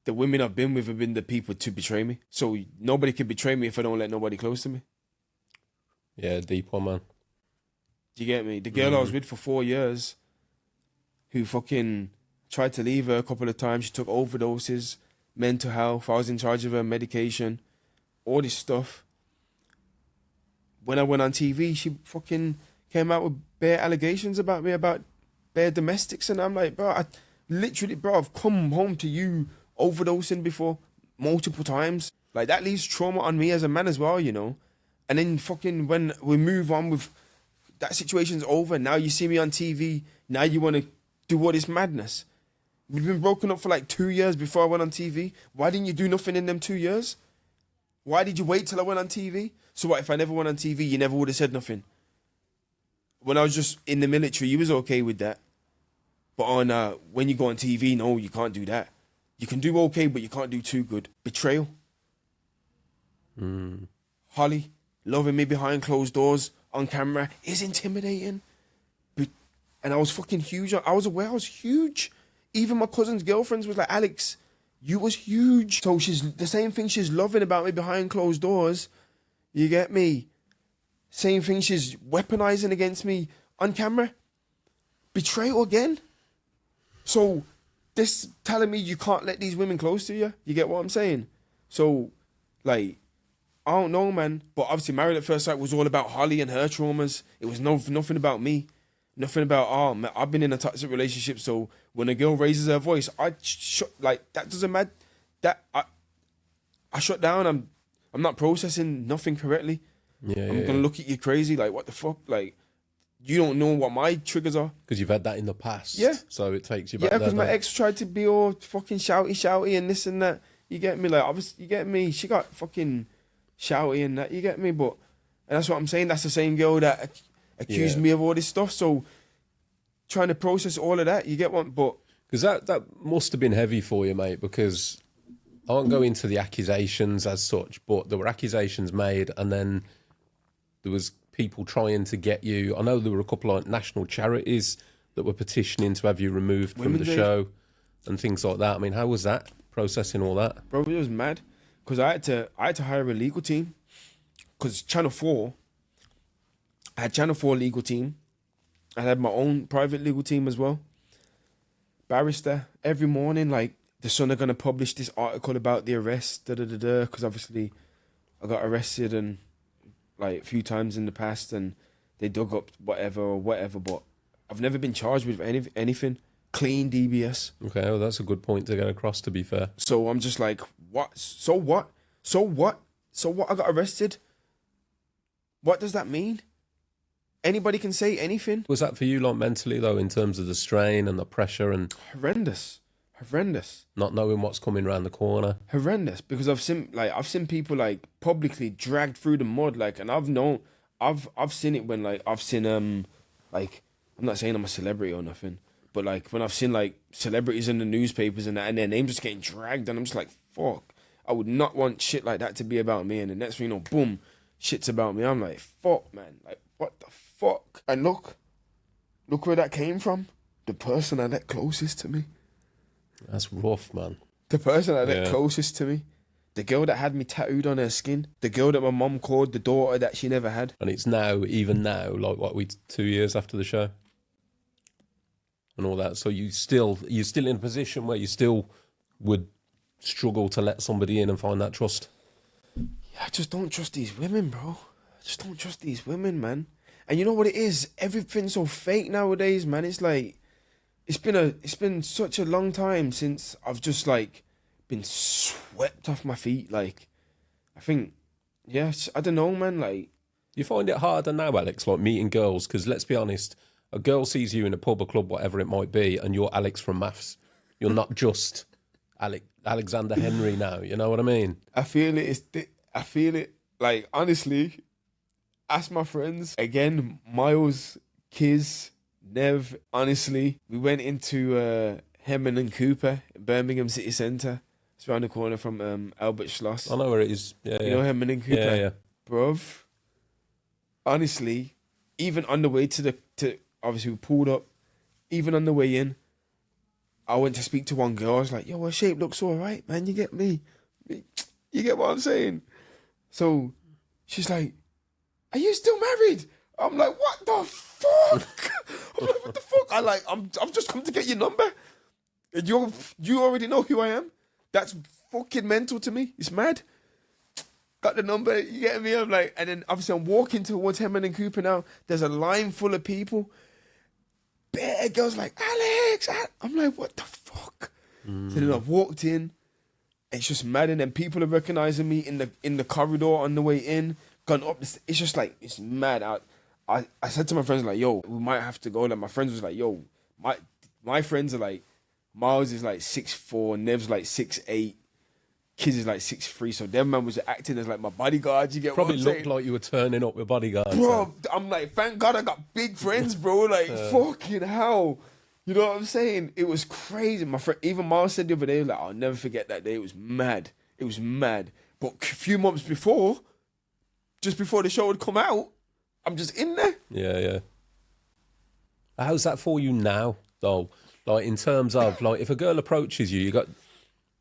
The women I've been with have been the people to betray me. So nobody can betray me if I don't let nobody close to me. Yeah, deep one, man. Do you get me? The girl I was with for 4 years, who fucking tried to leave her a couple of times. She took overdoses, mental health. I was in charge of her medication, all this stuff. When I went on TV, she fucking came out with bare allegations about me, about bare domestics. And I'm like, bro, I've come home to you overdosing before multiple times. Like, that leaves trauma on me as a man as well, you know. And then fucking when we move on with that situation's over, now you see me on TV, now you want to do all this madness. We've been broken up for like 2 years before I went on TV. Why didn't you do nothing in them 2 years? Why did you wait till I went on TV? So what, if I never went on TV, you never would have said nothing? When I was just in the military, you was okay with that. But on when you go on TV, no, you can't do that. You can do okay, but you can't do too good. Betrayal. Holly, loving me behind closed doors on camera is intimidating. And I was fucking huge. I was aware I was huge. Even my cousin's girlfriends was like, Alex, you was huge. So she's the same thing she's loving about me behind closed doors. You get me? Same thing she's weaponizing against me on camera. Betrayal again. So this telling me you can't let these women close to you. You get what I'm saying? So, like, I don't know, man. But obviously, Married at First Sight was all about Holly and her traumas. It was nothing about me. Nothing about, man, I've been in a toxic relationship, so when a girl raises her voice, that doesn't matter. I shut down. I'm not processing nothing correctly. I'm gonna look at you crazy, like what the fuck, like you don't know what my triggers are because you've had that in the past. Yeah. So it takes you back. Yeah, because my ex tried to be all fucking shouty and this and that. You get me? Like, obviously, you get me? She got fucking shouty and that. You get me? And that's what I'm saying. That's the same girl that accused me of all this stuff. So trying to process all of that, you get one. But because that must have been heavy for you, mate. Because I won't go into the accusations as such, but there were accusations made, and then there was people trying to get you. I know there were a couple of national charities that were petitioning to have you removed from the show and things like that. I mean, how was that, processing all that? Bro, it was mad. Because I had to hire a legal team. Because I had Channel 4 legal team. I had my own private legal team as well. Barrister, every morning, like, the Sun are going to publish this article about the arrest, because obviously I got arrested and like a few times in the past, and they dug up whatever, but I've never been charged with anything. Clean DBS. Okay, well, that's a good point to get across, to be fair. So I'm just like, what? So what? I got arrested. What does that mean? Anybody can say anything. Was that for you, like, mentally, though, in terms of the strain and the pressure and... Horrendous. Not knowing what's coming around the corner. Horrendous, because I've seen people like publicly dragged through the mud, like, and I've seen it when, like, I've seen like, I'm not saying I'm a celebrity or nothing, but like when I've seen like celebrities in the newspapers and that, and their names just getting dragged, and I'm just like, fuck, I would not want shit like that to be about me. And the next thing you know, boom, shit's about me. I'm like, fuck, man, like, what the fuck? And look where that came from. The person I let closest to me. That's rough, man. The person I let closest to me. The girl that had me tattooed on her skin. The girl that my mum called the daughter that she never had. And it's now, even now, like, what, 2 years after the show? And all that. So you're still in a position where you still would struggle to let somebody in and find that trust? Yeah, I just don't trust these women, bro. I just don't trust these women, man. And you know what it is? Everything's so fake nowadays, man. It's like... It's been such a long time since I've just like been swept off my feet. Like, I think, yes, I don't know, man. Like, you find it harder now, Alex, like meeting girls? Because let's be honest, a girl sees you in a pub or club, whatever it might be, and you're Alex from Maths. You're not just Alexander Henry now. You know what I mean? I feel it. I feel it. Like, honestly, ask my friends again. Miles, Kiz. Nev, honestly, we went into Hemman and Cooper, Birmingham City Centre. It's around the corner from Albert Schloss. I know where it is. Yeah, you know Hemman and Cooper? Yeah. Bruv, honestly, even on the way to obviously we pulled up, even on the way in, I went to speak to one girl. I was like, yo, her shape looks all right, man. You get me? You get what I'm saying? So she's like, are you still married? I'm like, what the fuck? I'm like, what the fuck? I've just come to get your number. And you already know who I am. That's fucking mental to me. It's mad. Got the number, you get me? I'm like, and then obviously I'm walking towards Hemman and Cooper now. There's a line full of people. Bare girls like, Alex. I'm like, what the fuck? So then I've walked in. It's just mad. And then people are recognizing me in the corridor on the way in. Gone up. It's just like, it's mad out. I said to my friends, like, yo, we might have to go. Like, my friends was like, yo, my friends are like, Miles is like 6'4", Nev's like 6'8", Kids is like 6'3", so them man was acting as like my bodyguards. You get probably what I'm looked saying? like you were turning up with bodyguards. Bro, I'm like, thank God I got big friends, bro. Like, fucking hell. You know what I'm saying? It was crazy. My friend, even Miles said the other day, like, I'll never forget that day. It was mad. It was mad. But a few months before, just before the show had come out, I'm just in there. Yeah. How's that for you now, though? Like, in terms of, like, if a girl approaches you,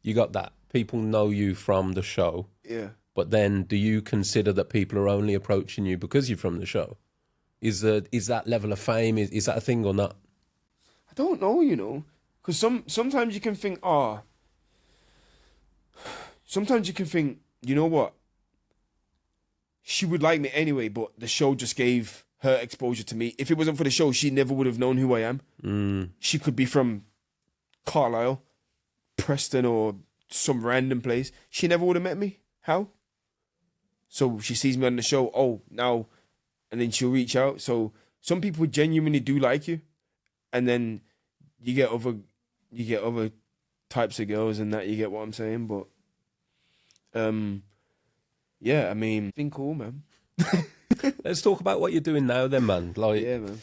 you got that. People know you from the show. Yeah. But then do you consider that people are only approaching you because you're from the show? Is that level of fame, is that a thing or not? I don't know, you know. Because sometimes you can think, sometimes you can think, you know what? She would like me anyway, but the show just gave her exposure to me. If it wasn't for the show, she never would have known who I am. She could be from Carlisle, Preston, or some random place, she never would have met me. How? So she sees me on the show, oh, now, and then she'll reach out. So some people genuinely do like you, and then you get other types of girls and that, you get what I'm saying? But yeah, I mean, it's been cool, man. Let's talk about what you're doing now then, man. Like, Yeah, man.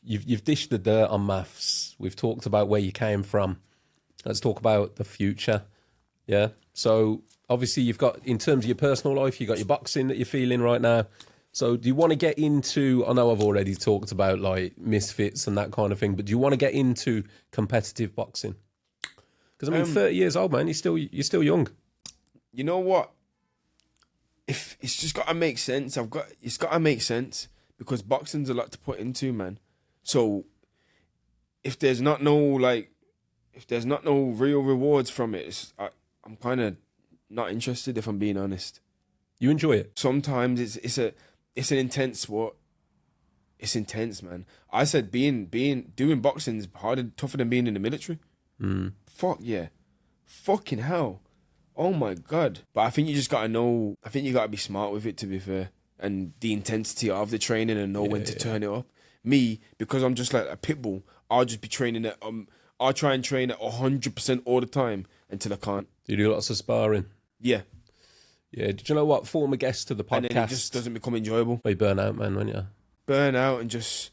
You've dished the dirt on maths. We've talked about where you came from. Let's talk about the future. Yeah. So obviously you've got, in terms of your personal life, you've got your boxing that you're feeling right now. So do you want to get into, I know I've already talked about like misfits and that kind of thing, but do you want to get into competitive boxing? Because I mean, 30 years old, man, you're still young. You know what? If it's just got to make sense, it's got to make sense, because boxing's a lot to put into, man. So if there's not no real rewards from it, I'm kind of not interested, if I'm being honest. You enjoy it? Sometimes it's an intense sport. It's intense, man. I said doing boxing is harder, tougher than being in the military. Fuck yeah, fucking hell. Oh my God. But I think you just gotta know. I think you gotta be smart with it, to be fair, and the intensity of the training, and know when to turn it up. Me, because I'm just like a pit bull, I'll just be training at I'll try and train at 100% all the time until I can't. Do you do lots of sparring? Yeah. Yeah. Did you know what? Former guest to the podcast. And then it just doesn't become enjoyable. You burn out, man, won't you? Burn out and just,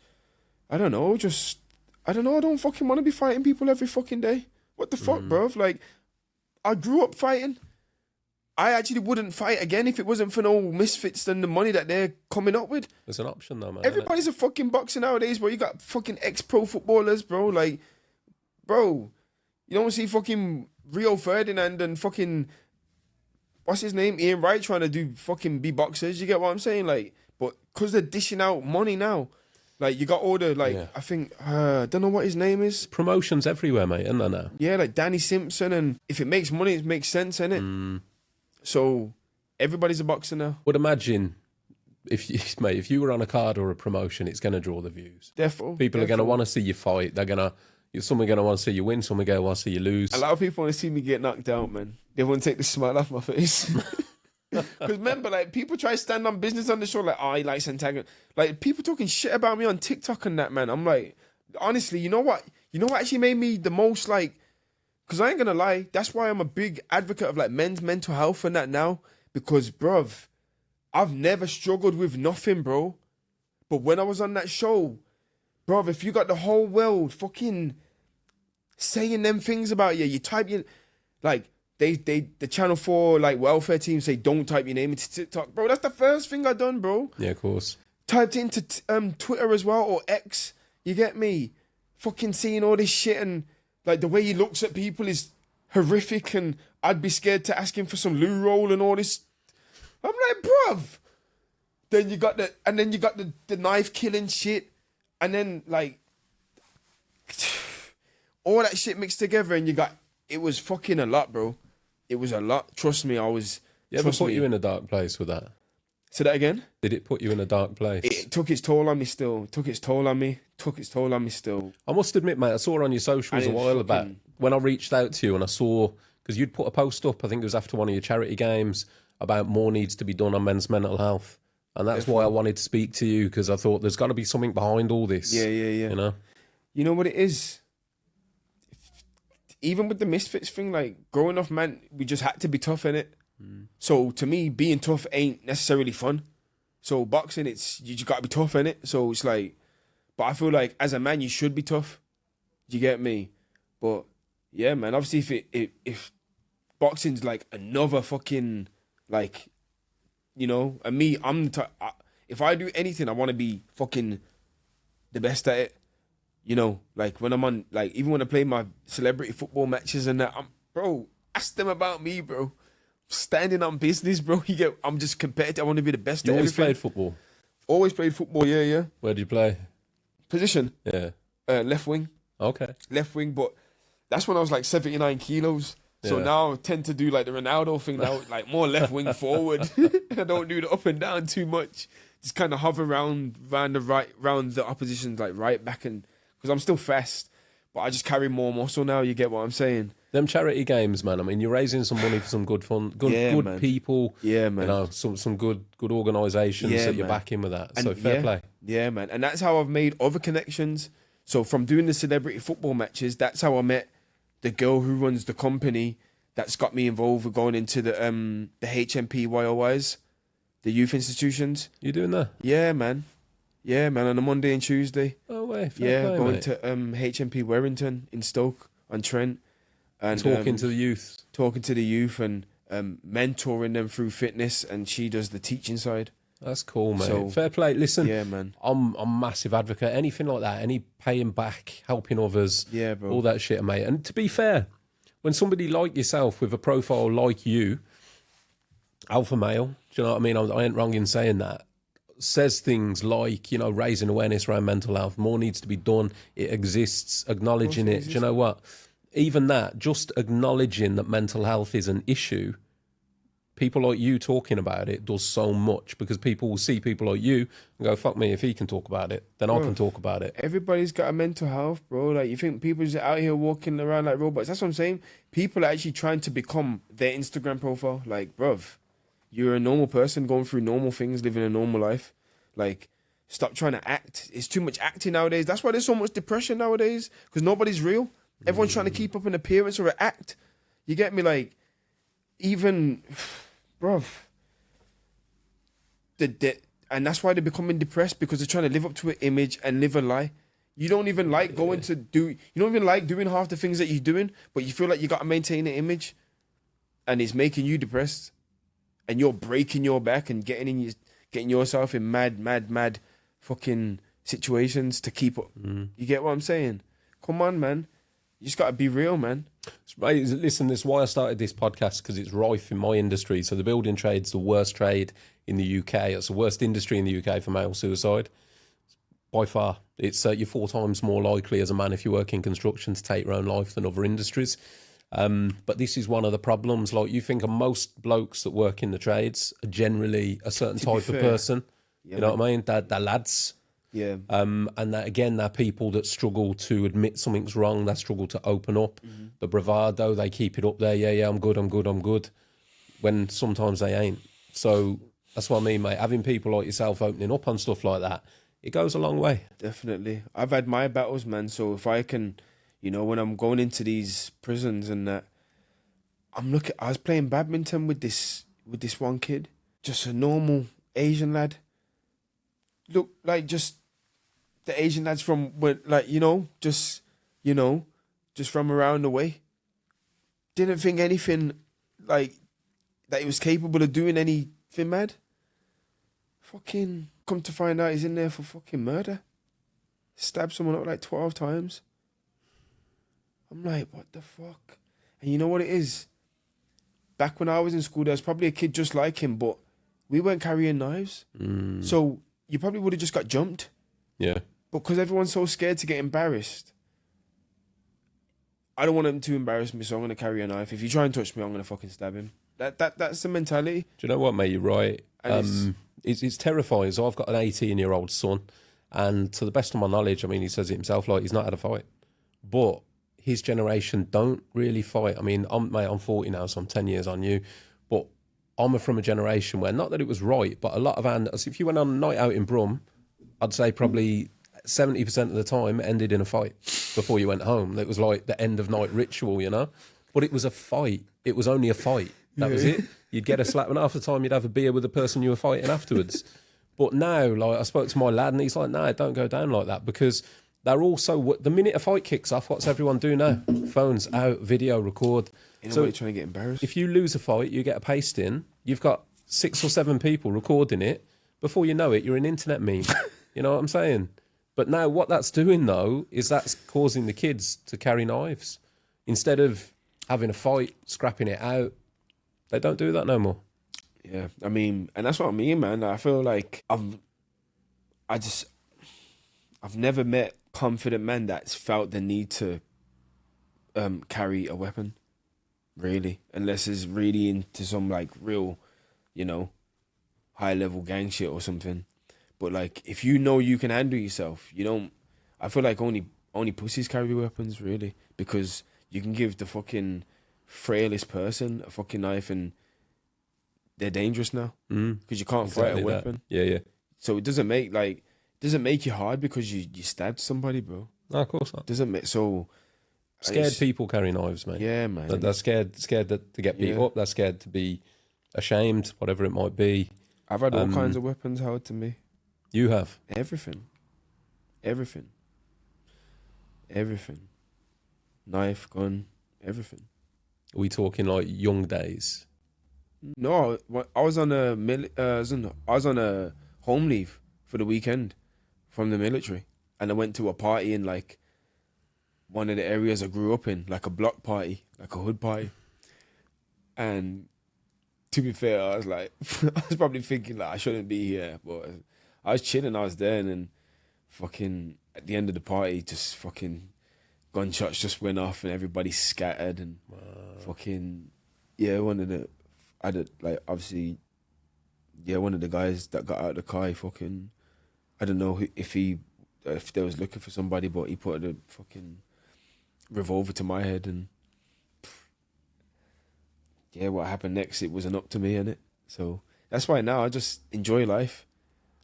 I don't know. I don't fucking want to be fighting people every fucking day. What the fuck, bruv? Like, I grew up fighting. I actually wouldn't fight again if it wasn't for no misfits and the money that they're coming up with. It's an option though, man. Everybody's a fucking boxer nowadays, bro. You got fucking ex-pro footballers, bro. Like, bro, you don't see fucking Rio Ferdinand and fucking, what's his name? Ian Wright trying to be boxers. You get what I'm saying? Like, but because they're dishing out money now. Like, you got all the, like, I think, I don't know what his name is. Promotions everywhere, mate, isn't there now? Yeah, like Danny Simpson, and if it makes money, it makes sense, innit? So, everybody's a boxer now. Would imagine, if you were on a card or a promotion, it's going to draw the views. Therefore. People are going to want to see you fight. Some are going to want to see you win, some are going to want to see you lose. A lot of people want to see me get knocked out, man. They want to take the smile off my face. Because remember, like, people try to stand on business on the show, like, oh, he likes antagonist. Like, people talking shit about me on TikTok and that, man. I'm like, honestly, you know what? You know what actually made me the most, like, because I ain't going to lie, that's why I'm a big advocate of, like, men's mental health and that now. Because, bruv, I've never struggled with nothing, bro. But when I was on that show, bruv, if you got the whole world fucking saying them things about you, you type your, like, the Channel 4 like welfare team say don't type your name into TikTok, bro. That's the first thing I done, bro. Yeah, of course. Typed into Twitter as well, or X. You get me? Fucking seeing all this shit, and like the way he looks at people is horrific, and I'd be scared to ask him for some loo roll and all this. I'm like, bruv. Then you got the knife killing shit, and then like all that shit mixed together, and it was fucking a lot, bro. It was a lot. Trust me, You ever put you in a dark place with that? Say that again? Did it put you in a dark place? It took its toll on me still. Took its toll on me still. I must admit, mate, I saw on your socials a while back when I reached out to you, and I saw, because you'd put a post up, I think it was after one of your charity games, about more needs to be done on men's mental health. And that's why I wanted to speak to you, because I thought there's got to be something behind all this. Yeah. You know? You know what it is? Even with the misfits thing, like, growing up, man, we just had to be tough, innit? So, to me, being tough ain't necessarily fun. So, boxing, you just gotta be tough, innit? So, it's like, but I feel like, as a man, you should be tough. You get me? But, yeah, man, obviously, if boxing's, like, another fucking, like, you know, and me, if I do anything, I want to be fucking the best at it. You know, like when I'm on, like even when I play my celebrity football matches and that, bro, ask them about me, bro. Standing on business, bro. I'm just competitive. I want to be the best. You always played football? Always played football, yeah. Where did you play? Position? Yeah. Left wing. Okay. Left wing, but that's when I was like 79 kilos. So now I tend to do like the Ronaldo thing now, like more left wing forward. I don't do the up and down too much. Just kind of hover round the opposition's like right back, and because I'm still fast, but I just carry more muscle now. You get what I'm saying? Them charity games, man. I mean, you're raising some money for some good fun, good man. people. Yeah, man. You know, some good organisations that you're man. backing with that. And So fair play. Yeah, man. And that's how I've made other connections. So from doing the celebrity football matches, that's how I met the girl who runs the company that's got me involved with going into the HMP YOYs, the youth institutions. You doing that? Yeah, man. Yeah, man. On a Monday and Tuesday. Oh, way. Fair play, going mate. to HMP Warrington in Stoke-on-Trent. And Talking to the youth. Talking to the youth and mentoring them through fitness, and she does the teaching side. That's cool, mate. So, fair play. Listen, yeah, man. I'm a massive advocate. Anything like that, any paying back, helping others, Yeah, bro. all that shit, mate. And to be fair, when somebody like yourself with a profile like you, alpha male, do you know what I mean? I ain't wrong in saying that, says things like, you know, raising awareness around mental health, more needs to be done, it exists, acknowledging it. Do you know what? Even that, just acknowledging that mental health is an issue, people like you talking about it does so much, because people will see people like you and go, fuck me, if he can talk about it, then I can talk about it. Everybody's got a mental health, bro. Like, you think people just out here walking around like robots? That's what I'm saying. People are actually trying to become their Instagram profile. Like, bruv, you're a normal person going through normal things, living a normal life. Like, stop trying to act. It's too much acting nowadays. That's why there's so much depression nowadays, because nobody's real. Everyone's trying to keep up an appearance or an act. You get me? Like, even, bruv. And that's why they're becoming depressed, because they're trying to live up to an image and live a lie. You don't even like you don't even like doing half the things that you're doing, but you feel like you got to maintain an image, and it's making you depressed, and you're breaking your back and getting yourself in mad fucking situations to keep up. You get what I'm saying? Come on, man. You just got to be real, man. Listen, this is why I started this podcast, because it's rife in my industry. So the building trade's the worst trade in the UK. It's the worst industry in the UK for male suicide. By far. It's you're 4 times more likely as a man, if you work in construction, to take your own life than other industries. But this is one of the problems. Like, you think of most blokes that work in the trades are generally a certain type of person. Yeah, you know what I mean? They're lads. Yeah. And that, again, they're people that struggle to admit something's wrong. They struggle to open up. The bravado, they keep it up there. Yeah, I'm good. When sometimes they ain't. So that's what I mean, mate. Having people like yourself opening up on stuff like that, it goes a long way. Definitely. I've had my battles, man. So if I can, you know, when I'm going into these prisons and that, I was playing badminton with this one kid, just a normal Asian lad. Look like just the Asian lads from, like, just from around the way. Didn't think anything like that he was capable of doing anything mad. Fucking come to find out he's in there for fucking murder. Stabbed someone up like 12 times. I'm like, what the fuck? And you know what it is? Back when I was in school, there was probably a kid just like him, but we weren't carrying knives. So you probably would have just got jumped. Yeah. But because everyone's so scared to get embarrassed, I don't want him to embarrass me, so I'm going to carry a knife. If you try and touch me, I'm going to fucking stab him. That's the mentality. Do you know what, mate? You're right. It's terrifying. So I've got an 18-year-old son, and to the best of my knowledge, I mean, he says it himself, like, he's not had a fight. But his generation don't really fight. I mean, I'm 40 now, so I'm 10 years on you. But I'm from a generation where, not that it was right, but a lot of if you went on a night out in Brum, I'd say probably 70% of the time it ended in a fight before you went home. It was like the end of night ritual, you know? But it was a fight. It was only a fight. That was it. You'd get a slap, and half the time you'd have a beer with the person you were fighting afterwards. But now, like, I spoke to my lad, and he's like, no, don't go down like that, because they're also, the minute a fight kicks off, what's everyone do now? Phones out, video, record. So trying to get embarrassed. If you lose a fight, you get a paste in, you've got 6 or 7 people recording it. Before you know it, you're an internet meme. You know what I'm saying? But now what that's doing, though, is that's causing the kids to carry knives. Instead of having a fight, scrapping it out, they don't do that no more. Yeah, I mean, and that's what I mean, man. I feel like I've never met confident men that's felt the need to carry a weapon, really, unless it's really into some like real, high level gang shit or something. But like, if you know you can handle yourself, you don't. I feel like only pussies carry weapons, really, because you can give the fucking frailest person a fucking knife and they're dangerous now because you can't fight a weapon. Yeah. So it doesn't make you hard because you stabbed somebody, bro. No, of course not. Doesn't make so. Scared people carry knives, mate. Yeah, man. They're scared to get beat up. They're scared to be ashamed, whatever it might be. I've had all kinds of weapons held to me. You have everything. Knife, gun, everything. Are we talking like young days? No, I was on a home leave for the weekend from the military, and I went to a party in like one of the areas I grew up in, like a block party, like a hood party. And to be fair, I was like, I was probably thinking like I shouldn't be here, but I was chilling. I was there, and then fucking at the end of the party, just fucking gunshots just went off, and everybody scattered, and fucking one of the guys that got out of the car, he fucking, I don't know if they was looking for somebody, but he put a fucking revolver to my head, and what happened next, it wasn't up to me, innit? So that's why now I just enjoy life.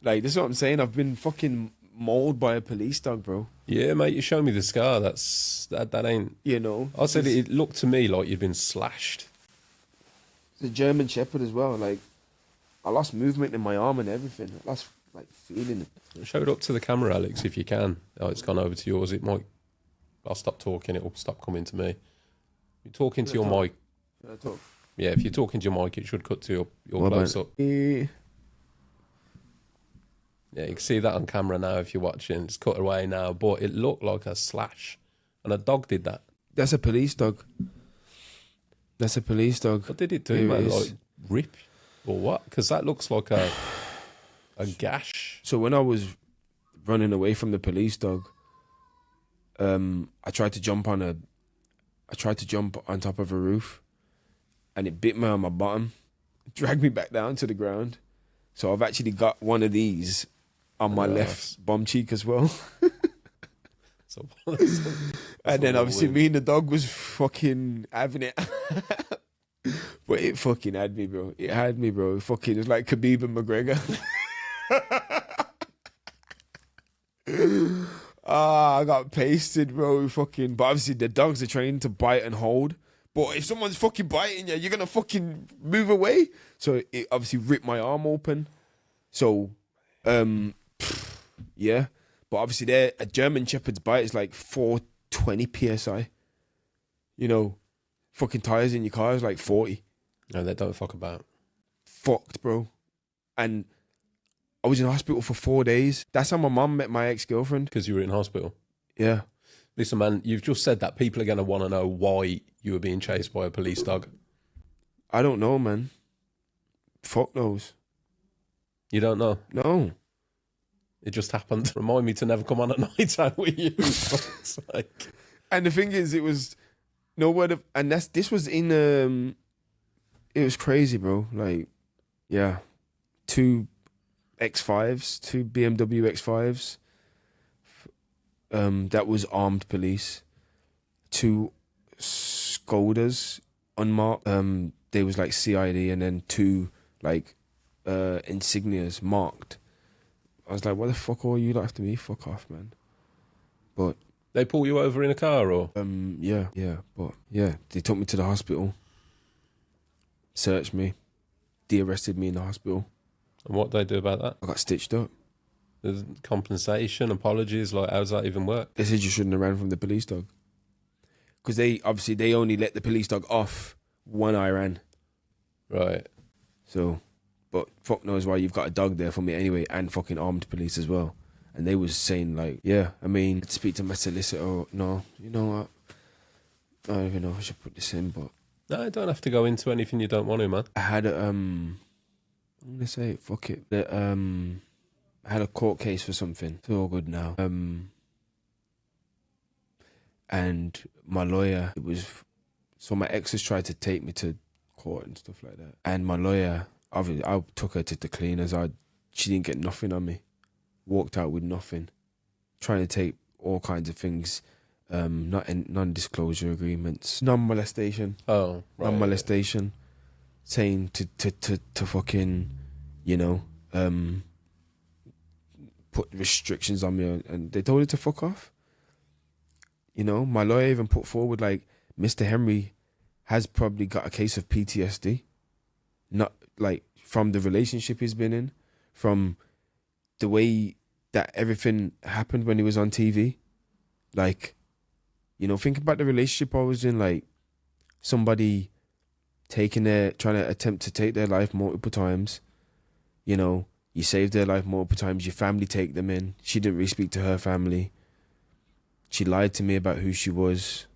Like, this is what I'm saying. I've been fucking mauled by a police dog, bro. Yeah, mate, you showed me the scar. That ain't... You know? I said it looked to me like you'd been slashed. It's a German Shepherd as well. Like, I lost movement in my arm and everything. I lost, like, feeling it. Show it up to the camera, Alex, if you can. Oh, it's gone over to yours. It might... I'll stop talking. It'll stop coming to me. You're talking to your mic. Should I talk? Yeah, if you're talking to your mic, it should cut to your close-up. Yeah, you can see that on camera now if you're watching. It's cut away now, but it looked like a slash. And a dog did that. That's a police dog. What did it do, man? Like, rip? Or what? Because that looks like a gash. So when I was running away from the police dog, I tried to jump on top of a roof, and it bit me on my bottom, dragged me back down to the ground. So I've actually got one of these on my left bum cheek as well. And then obviously me and the dog was fucking having it. But it fucking had me, bro. It had me, bro. It was like Khabib and McGregor. I got pasted, bro. But obviously the dogs are trained to bite and hold. But if someone's fucking biting you, you're gonna fucking move away. So it obviously ripped my arm open. So, yeah. But obviously a German Shepherd's bite is like 420 PSI. You know, fucking tires in your car is like 40. No, they don't fuck about. Fucked, bro. And I was in hospital for 4 days. That's how my mum met my ex-girlfriend. Because you were in hospital? Yeah. Listen, man, you've just said that people are going to want to know why you were being chased by a police dog. I don't know, man. Fuck knows. You don't know? No. It just happened. Remind me to never come on at night out with you. And the thing is, it was no word of... And this was in... it was crazy, bro. Like, yeah. 2 X5s, 2 BMW X5s. That was armed police. 2 Skodas, unmarked. They was like CID, and then 2 like insignias marked. I was like, what the fuck are you after me? Fuck off, man. But they pull you over in a car, or? Yeah, but yeah, they took me to the hospital, searched me, de-arrested me in the hospital. And what did they do about that? I got stitched up. There's compensation, apologies, like, how does that even work? They said you shouldn't have ran from the police dog. Because they only let the police dog off when I ran. Right. So, but fuck knows why you've got a dog there for me anyway, and fucking armed police as well. And they was saying like, yeah, I mean, speak to my solicitor, or no, you know what? I don't even know if I should put this in, but... No, you don't have to go into anything you don't want to, man. I had I'm going to say, fuck it. I had a court case for something. It's all good now. And my lawyer, so my ex has tried to take me to court and stuff like that. And my lawyer, obviously, I took her to the cleaners. She didn't get nothing on me. Walked out with nothing. Trying to take all kinds of things, non-disclosure agreements, non-molestation, Oh, right. non-molestation, saying to fucking, you know, put restrictions on me, and they told her to fuck off. You know, my lawyer even put forward like Mr. Henry has probably got a case of PTSD, not like from the relationship he's been in, from the way that everything happened when he was on TV. Like, you know, think about the relationship I was in, like somebody trying to attempt to take their life multiple times. You know, you saved their life multiple times, your family take them in. She didn't really speak to her family. She lied to me about who she was.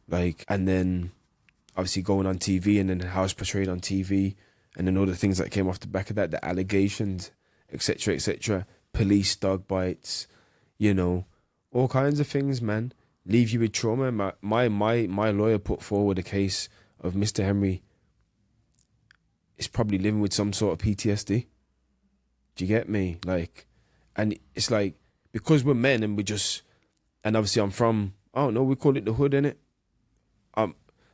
Like, and then obviously going on TV, and then how it's portrayed on TV, and then all the things that came off the back of that, the allegations, etc., etc., police dog bites, you know, all kinds of things, man, leave you with trauma. My lawyer put forward a case of Mr. Henry is probably living with some sort of PTSD. Do you get me? Like, and it's like, because we're men and and obviously I'm from, I don't know, we call it the hood, innit?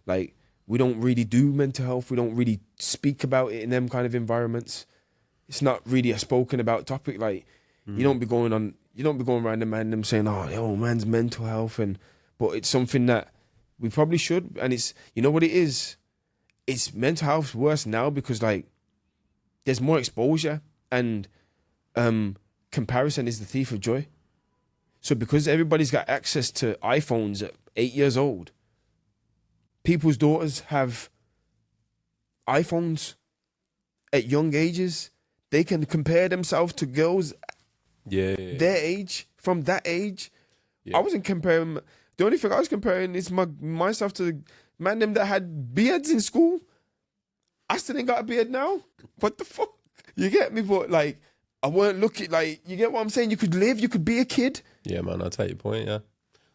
Like, we don't really do mental health. We don't really speak about it in them kind of environments. It's not really a spoken about topic. Like, you don't be going around the man them saying, oh, man's mental health, but it's something that we probably should. And it's, you know what it is? It's mental health's worse now because, like, there's more exposure, and comparison is the thief of joy. So because everybody's got access to iPhones at 8 years old, people's daughters have iPhones at young ages. They can compare themselves to girls their age, from that age. Yeah. I wasn't comparing. The only thing I was comparing is myself to the man them that had beards in school. I still ain't got a beard now. What the fuck? You get me? But like, I weren't looking, like, you get what I'm saying? You could live, you could be a kid. Yeah, man, I take your point, yeah.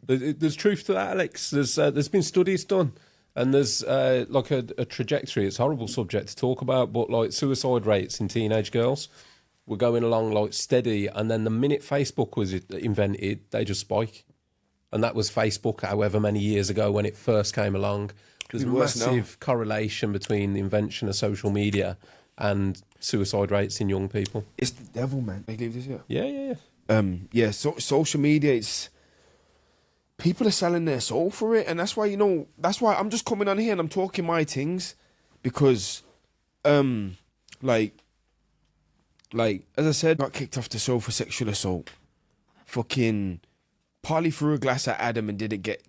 There's truth to that, Alex. There's been studies done, and there's like a trajectory. It's a horrible subject to talk about, but like suicide rates in teenage girls were going along like steady, and then the minute Facebook was invented, they just spike. And that was Facebook however many years ago when it first came along. There's a massive correlation between the invention of social media and suicide rates in young people. It's the devil, man. They leave this here. Yeah. So social media, it's people are selling their soul for it, and that's why I'm just coming on here and I'm talking my things, because like as I said, got kicked off the show for sexual assault. Fucking Polly threw a glass at Adam and didn't get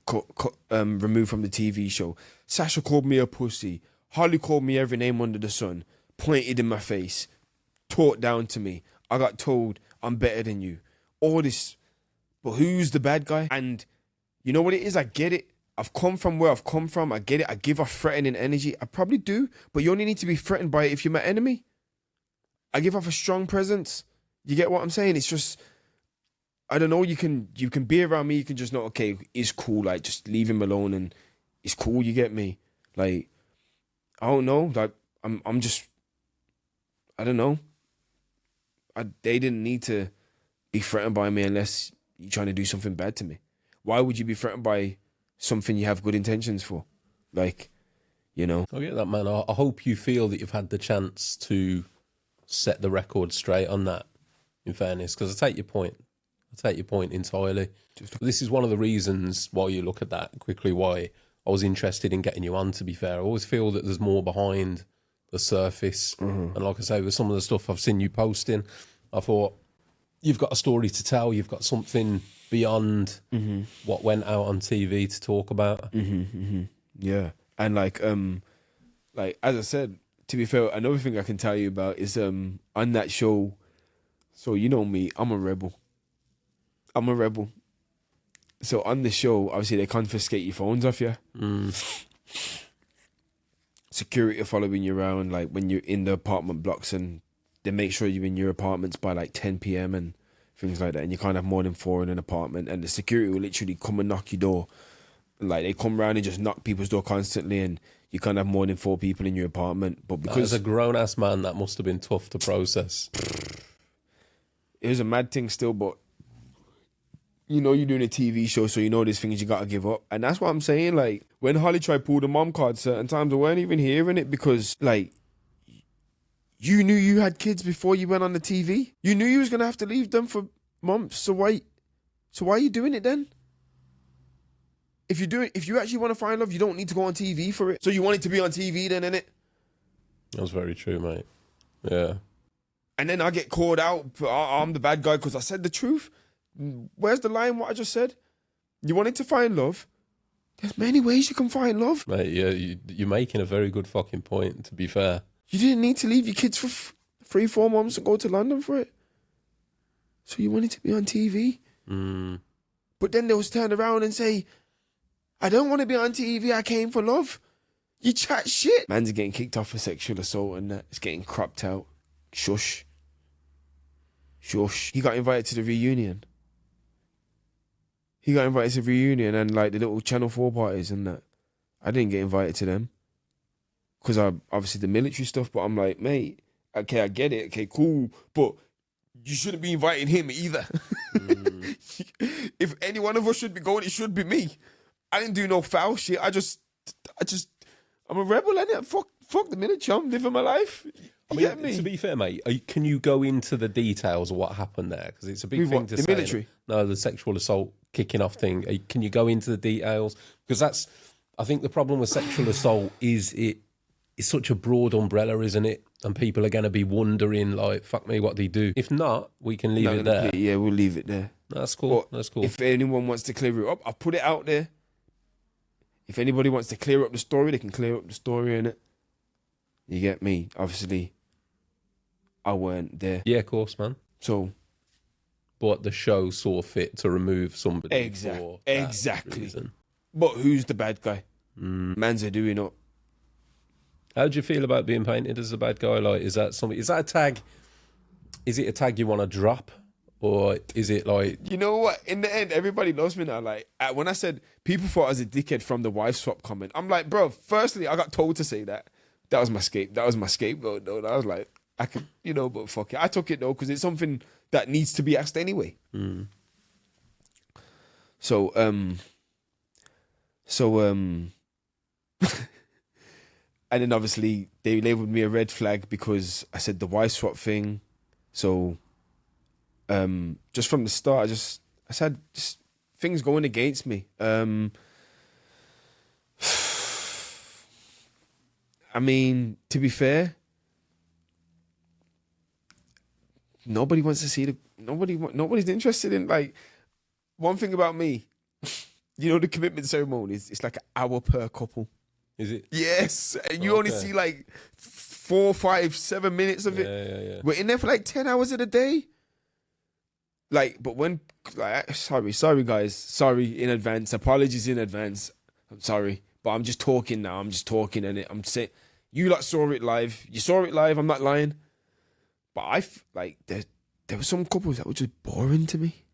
removed from the TV show. Sasha called me a pussy. Holly called me every name under the sun. Pointed in my face. Talked down to me. I got told I'm better than you. All this. But who's the bad guy? And you know what it is? I get it. I've come from where I've come from. I get it. I give off threatening energy. I probably do. But you only need to be threatened by it if you're my enemy. I give off a strong presence. You get what I'm saying? It's just, I don't know, you can be around me, you can just know, okay, it's cool, like, just leave him alone and it's cool, you get me? Like, I don't know, like, I'm just, I don't know. They didn't need to be threatened by me unless you're trying to do something bad to me. Why would you be threatened by something you have good intentions for? Like, you know. I get that, man. I hope you feel that you've had the chance to set the record straight on that, in fairness, because I take your point. I take your point entirely. This is one of the reasons why you look at that quickly, why I was interested in getting you on, to be fair. I always feel that there's more behind the surface. Mm-hmm. And like I say, with some of the stuff I've seen you posting, I thought, you've got a story to tell. You've got something beyond what went out on TV to talk about. Yeah. And like as I said, to be fair, another thing I can tell you about is on that show, so you know me, I'm a rebel. So on the show, obviously they confiscate your phones off you. Security are following you around, like when you're in the apartment blocks, and they make sure you're in your apartments by like 10 p.m. and things like that, and you can't have more than 4 in an apartment, and the security will literally come and knock your door. Like, they come around and just knock people's door constantly, and you can't have more than 4 people in your apartment. But because as a grown-ass man, that must have been tough to process. It was a mad thing still, but you know you're doing a TV show, so you know there's things you gotta give up. And that's what I'm saying. Like, when Holly tried to pull the mom card certain times, I weren't even hearing it because, like, you knew you had kids before you went on the TV. You knew you was gonna have to leave them for months. So why are you doing it then? If you actually want to find love, you don't need to go on TV for it. So you want it to be on TV then, innit? That's very true, mate. Yeah. And then I get called out. I'm the bad guy because I said the truth. Where's the line? What I just said? You wanted to find love. There's many ways you can find love. Mate, yeah, you're making a very good fucking point, to be fair. You didn't need to leave your kids for 3-4 months and go to London for it. So you wanted to be on TV. But then they'll turn around and say, I don't want to be on TV, I came for love. You chat shit. Man's getting kicked off for sexual assault and that. It's getting cropped out. Shush. Shush. He got invited to the reunion. And like the little Channel 4 parties and that. I didn't get invited to them. Because I obviously the military stuff, but I'm like, mate, okay, I get it. Okay, cool. But you shouldn't be inviting him either. If any one of us should be going, it should be me. I didn't do no foul shit. I'm a rebel, innit? Fuck the military. I'm living my life. You get me? To be fair, mate, can you go into the details of what happened there? Because it's a big thing to say. The military? No, the sexual assault kicking off thing. Can you go into the details? Because I think the problem with sexual assault is it's such a broad umbrella, isn't it? And people are going to be wondering, like, fuck me, what they do. If not, we can leave it there. Yeah, we'll leave it there. That's cool. That's cool. If anyone wants to clear it up, I'll put it out there. If anybody wants to clear up the story, they can clear up the story, innit? You get me? Obviously, I weren't there. Yeah, of course, man. So, but the show saw fit to remove somebody. Exactly. Reason. But who's the bad guy? Man's a doing up. How do you feel about being painted as a bad guy? Like, is that a tag? Is it a tag you want to drop? Or is it like... You know what? In the end, everybody loves me now. Like, when I said people thought I was a dickhead from the wife swap comment, I'm like, bro, firstly, I got told to say that. That was my scapegoat, though. I was like, I could, but fuck it. I took it, though, because it's something that needs to be asked anyway. So, and then obviously they labelled me a red flag because I said the wife swap thing. So... just from the start, I said just things going against me. I mean, to be fair, nobody wants to see nobody's interested in, like, one thing about me. The commitment ceremonies, it's like an hour per couple. Is it? Yes, and you only see like 4, 5, 7 minutes of it. Yeah. We're in there for like 10 hours in a day. Like, but when, like, sorry guys, sorry in advance, apologies in advance. I'm sorry, but I'm just talking now. I'm and I'm saying, you lot saw it live. You saw it live. I'm not lying, but there were some couples that were just boring to me.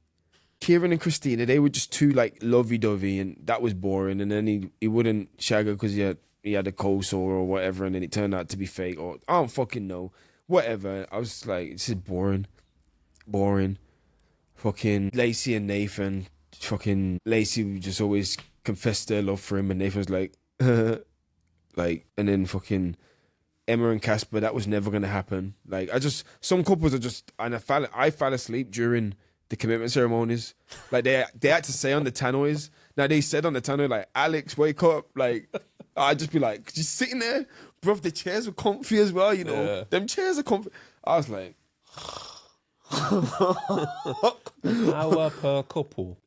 Kieran and Christina, they were just too like lovey-dovey, and that was boring. And then he wouldn't shag her because he had a cold sore or whatever, and then it turned out to be fake, or I don't fucking know, whatever. I was like, this is boring. Fucking Lacey and Nathan. Fucking Lacey would just always confess their love for him, and Nathan was like, like, and then fucking Emma and Casper, that was never gonna happen. Like, some couples are just, and I fell asleep during the commitment ceremonies. Like, they had to say on the tannoys. Now they said on the tannoy, like, Alex, wake up. Like, I'd just be like, just sitting there, bro. The chairs were comfy as well, Yeah. Them chairs are comfy. I was like. Hour per couple,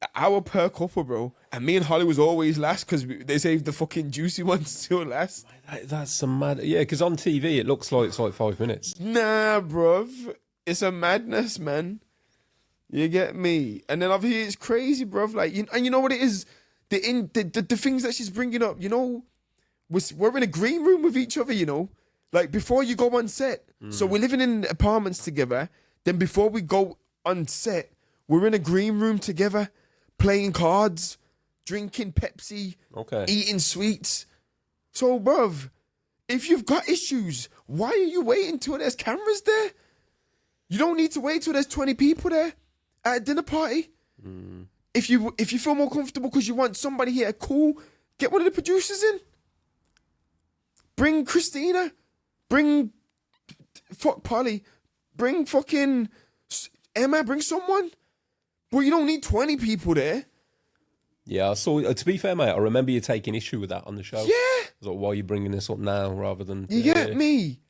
bro. And me and Holly was always last because they saved the fucking juicy ones till last. That's some mad. Yeah, because on TV it looks like it's like 5 minutes. Nah, bruv. It's a madness, man. You get me? And then over here it's crazy, bruv. Like, and you know what it is? The things that she's bringing up, we're in a green room with each other, Like, before you go on set. So we're living in apartments together. Then before we go on set, we're in a green room together, playing cards, drinking Pepsi, eating sweets. So, bruv, if you've got issues, why are you waiting till there's cameras there? You don't need to wait till there's 20 people there at a dinner party. If you feel more comfortable because you want somebody here, cool. Get one of the producers in. Bring Christina. Bring fuck Polly. Bring fucking Emma. Bring someone. But you don't need 20 people there. Yeah, I saw. To be fair, mate, I remember you taking issue with that on the show. Yeah. I was like, why are you bringing this up now rather than... You get me?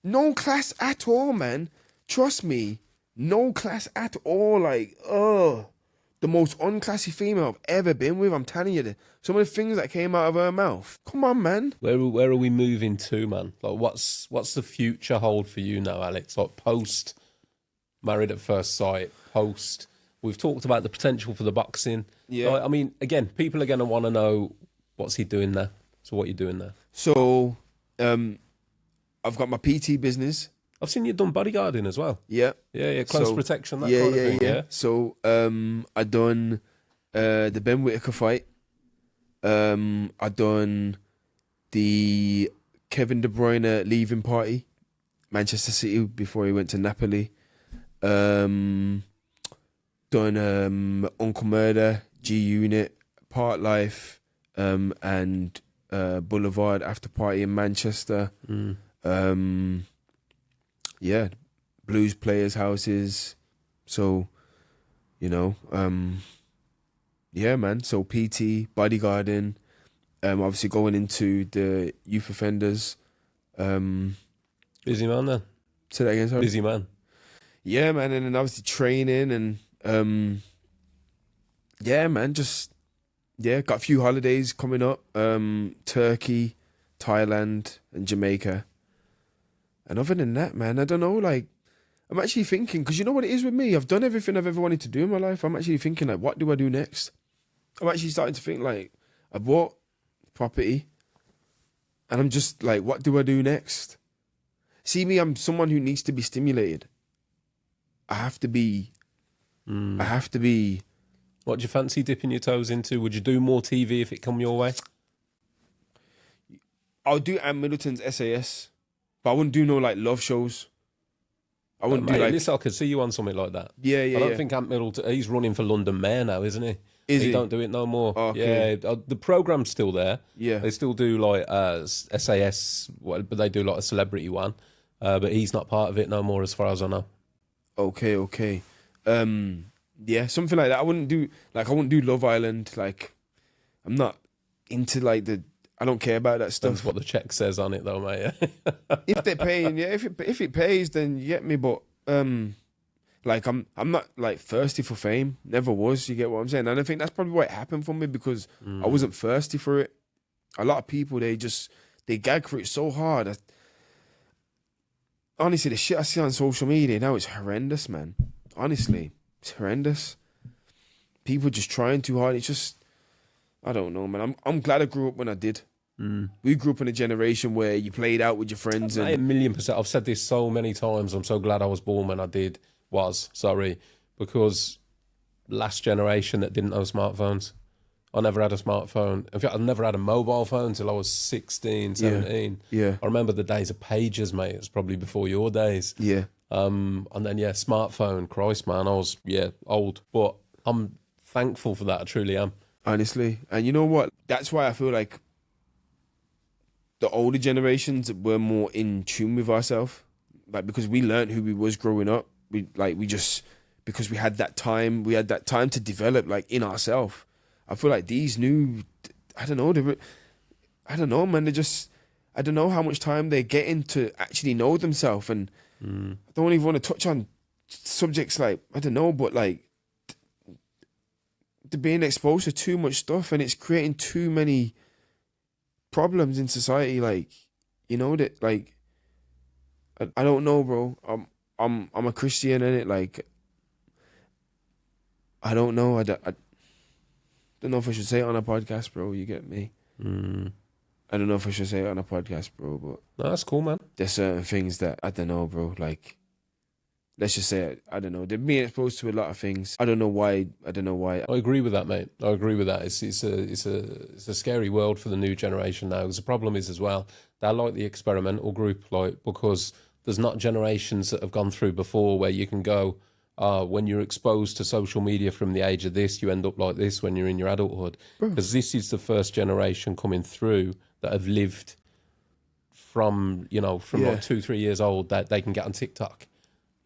No class at all, man. Trust me. No class at all. Like, the most unclassy female I've ever been with. I'm telling you, some of the things that came out of her mouth. Come on, man. Where are we moving to, man? Like, what's the future hold for you now, Alex? Like, post Married at First Sight, post... We've talked about the potential for the boxing. Yeah. Like, I mean, again, people are going to want to know what's he doing there. So what are you doing there? So, I've got my PT business. I've seen you've done bodyguarding as well. Yeah. Yeah, close protection, that kind of thing. Yeah. So, I done the Ben Whittaker fight. I done the Kevin De Bruyne leaving party, Manchester City, before he went to Napoli. Done Uncle Murder, G Unit, Part Life, and Boulevard after party in Manchester. Yeah, blues players' houses. So, yeah, man. So PT, bodyguarding, obviously going into the youth offenders. Busy man then. Say that again, sorry. Busy man. Yeah, man, and then obviously training and yeah, man, got a few holidays coming up. Turkey, Thailand, and Jamaica. And other than that, man, I don't know, like, I'm actually thinking, because you know what it is with me? I've done everything I've ever wanted to do in my life. I'm actually thinking, like, what do I do next? I'm actually starting to think, like, I bought property, and I'm just like, what do I do next? See me, I'm someone who needs to be stimulated. I have to be. What do you fancy dipping your toes into? Would you do more TV if it come your way? I'll do Ann Middleton's SAS, but I wouldn't do no like love shows. I wouldn't do like. Listen, I could see you on something like that. Yeah. I don't think Ant Middleton. He's running for London Mayor now, isn't he? He don't do it no more. Okay. Yeah, the program's still there. Yeah, they still do like SAS, but they do like a celebrity one. But he's not part of it no more, as far as I know. Okay. Yeah, something like that. I wouldn't do Love Island. Like, I'm not into like I don't care about that stuff. That's what the check says on it, though, mate. If they're paying, yeah. If it pays, then you get me. But like I'm not like thirsty for fame. Never was. You get what I'm saying? And I think that's probably what happened for me, because I wasn't thirsty for it. A lot of people, they gag for it so hard. Honestly, the shit I see on social media now is horrendous, man. Honestly, it's horrendous. People just trying too hard. It's just, I don't know, man. I'm glad I grew up when I did. We grew up in a generation where you played out with your friends. And 1,000,000%. I've said this so many times. I'm so glad I was born when I did. Because last generation that didn't know smartphones. I never had a smartphone. In fact, I never had a mobile phone until I was 16, 17. Yeah. I remember the days of pages, mate. It's probably before your days. Yeah. And then, smartphone. Christ, man, I was, old. But I'm thankful for that. I truly am. Honestly. And you know what? That's why I feel like the older generations were more in tune with ourselves. Like, because we learned who we was growing up. Because we had that time. We had that time to develop, like, in ourselves. I feel like these new, I don't know, man. I don't know how much time they're getting to actually know themselves. And I don't even want to touch on subjects like, I don't know, but like, they're being exposed to too much stuff, and it's creating too many problems in society. Like, you know, that like, I don't know, bro. I'm a Christian, and it like, I don't know. I don't know if I should say it on a podcast, bro. You get me? I don't know if I should say it on a podcast, bro, but... No, that's cool, man. There's certain things that, I don't know, bro, like... Let's just say it, I don't know. They're being exposed to a lot of things. I don't know why. I agree with that, mate. I agree with that. It's a scary world for the new generation now. Because the problem is as well, they're like the experimental group, like, because there's not generations that have gone through before where you can go, when you're exposed to social media from the age of this, you end up like this when you're in your adulthood. Because this is the first generation coming through that have lived from like 2-3 years old, that they can get on TikTok,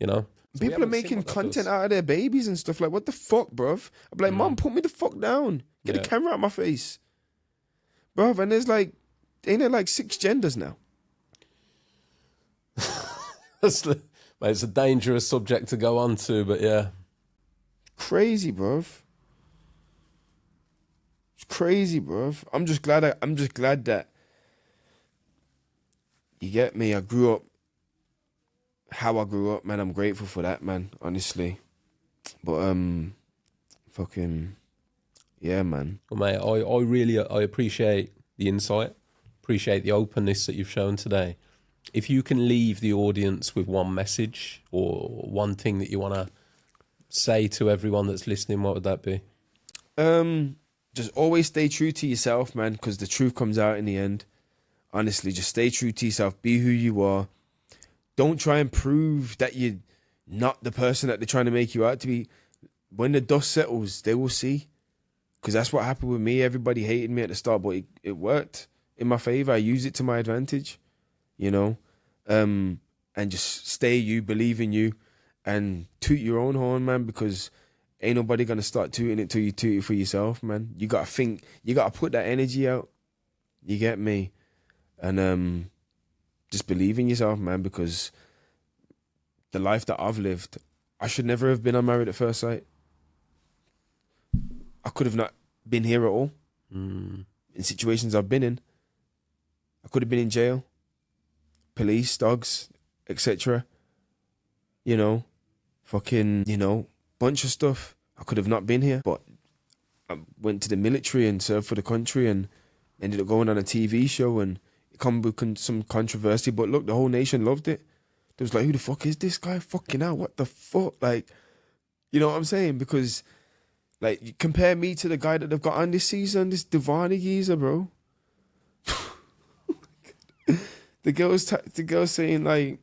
So people are making content out of their babies and stuff. Like, what the fuck, bruv? I'm like, Mom, put me the fuck down. Get the camera out of my face. Bruv, and there's like, ain't there like 6 genders now? It's a dangerous subject to go on to, but yeah. Crazy, bruv. It's crazy, bruv. I'm just glad that you get me. I grew up how I grew up, man. I'm grateful for that, man, honestly. But fucking yeah, man. Well, mate, I really appreciate the insight, appreciate the openness that you've shown today. If you can leave the audience with one message or one thing that you want to say to everyone that's listening, what would that be? Just always stay true to yourself, man, because the truth comes out in the end. Honestly, just stay true to yourself. Be who you are. Don't try and prove that you're not the person that they're trying to make you out to be. When the dust settles, they will see. Because that's what happened with me. Everybody hated me at the start, but it worked in my favor. I used it to my advantage, and just stay you, believe in you, and toot your own horn, man, because ain't nobody going to start tooting it till you toot it for yourself, man. You got to think, you got to put that energy out. You get me? And just believe in yourself, man, because the life that I've lived, I should never have been on Married at First Sight. I could have not been here at all. In situations I've been in. I could have been in jail. Police, dogs, etc. Fucking, bunch of stuff. I could have not been here, but I went to the military and served for the country and ended up going on a TV show and it come with some controversy. But look, the whole nation loved it. They was like, who the fuck is this guy? Fucking hell, what the fuck? Like, you know what I'm saying? Because, like, you compare me to the guy that they've got on this season, this Devani geezer, bro. The girls saying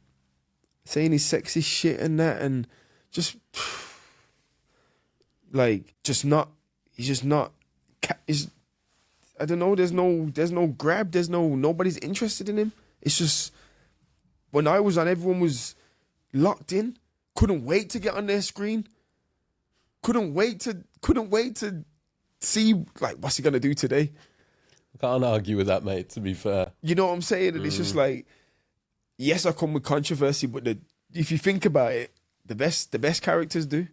his sexy shit and that, and just like, he's just not. I don't know. There's no grab. Nobody's interested in him. It's just when I was on, everyone was locked in. Couldn't wait to get on their screen. Couldn't wait to see, like, what's he gonna do today. I can't argue with that, mate, to be fair. You know what I'm saying? And it's just like, yes, I come with controversy, but if you think about it, the best characters do.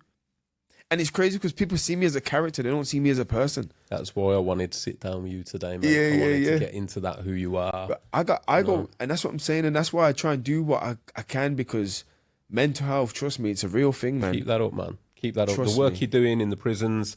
And it's crazy because people see me as a character, they don't see me as a person. That's why I wanted to sit down with you today, mate. I wanted to get into that, who you are. But I go, and that's what I'm saying, and that's why I try and do what I can, because mental health, trust me, it's a real thing, man. Keep that up, man. Keep that up. Trust the work me. you're doing in the prisons,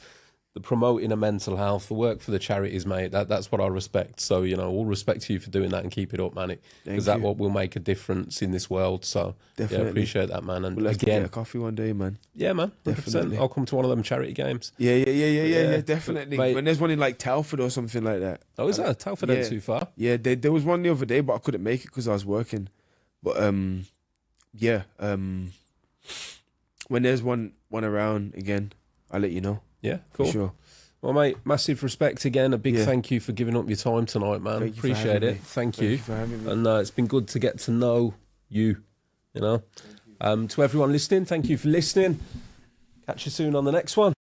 the promoting of mental health, the work for the charities, mate, that's what I respect. So, all respect to you for doing that and keep it up, man. Because that's what will make a difference in this world. So, Definitely. yeah, appreciate that, man. And Let's again, get a coffee one day, man. Yeah, man, 100%. Definitely. I'll come to one of them charity games. Yeah, definitely. Mate, when there's one in like Telford or something like that. Oh, is that? Telford ain't too far. Yeah, there was one the other day, but I couldn't make it because I was working. But when there's one around again, I'll let you know. Yeah, cool. For sure. Well, mate, massive respect again. A big thank you for giving up your time tonight, man. Appreciate it. Thank you for having me. And it's been good to get to know you, To everyone listening, thank you for listening. Catch you soon on the next one.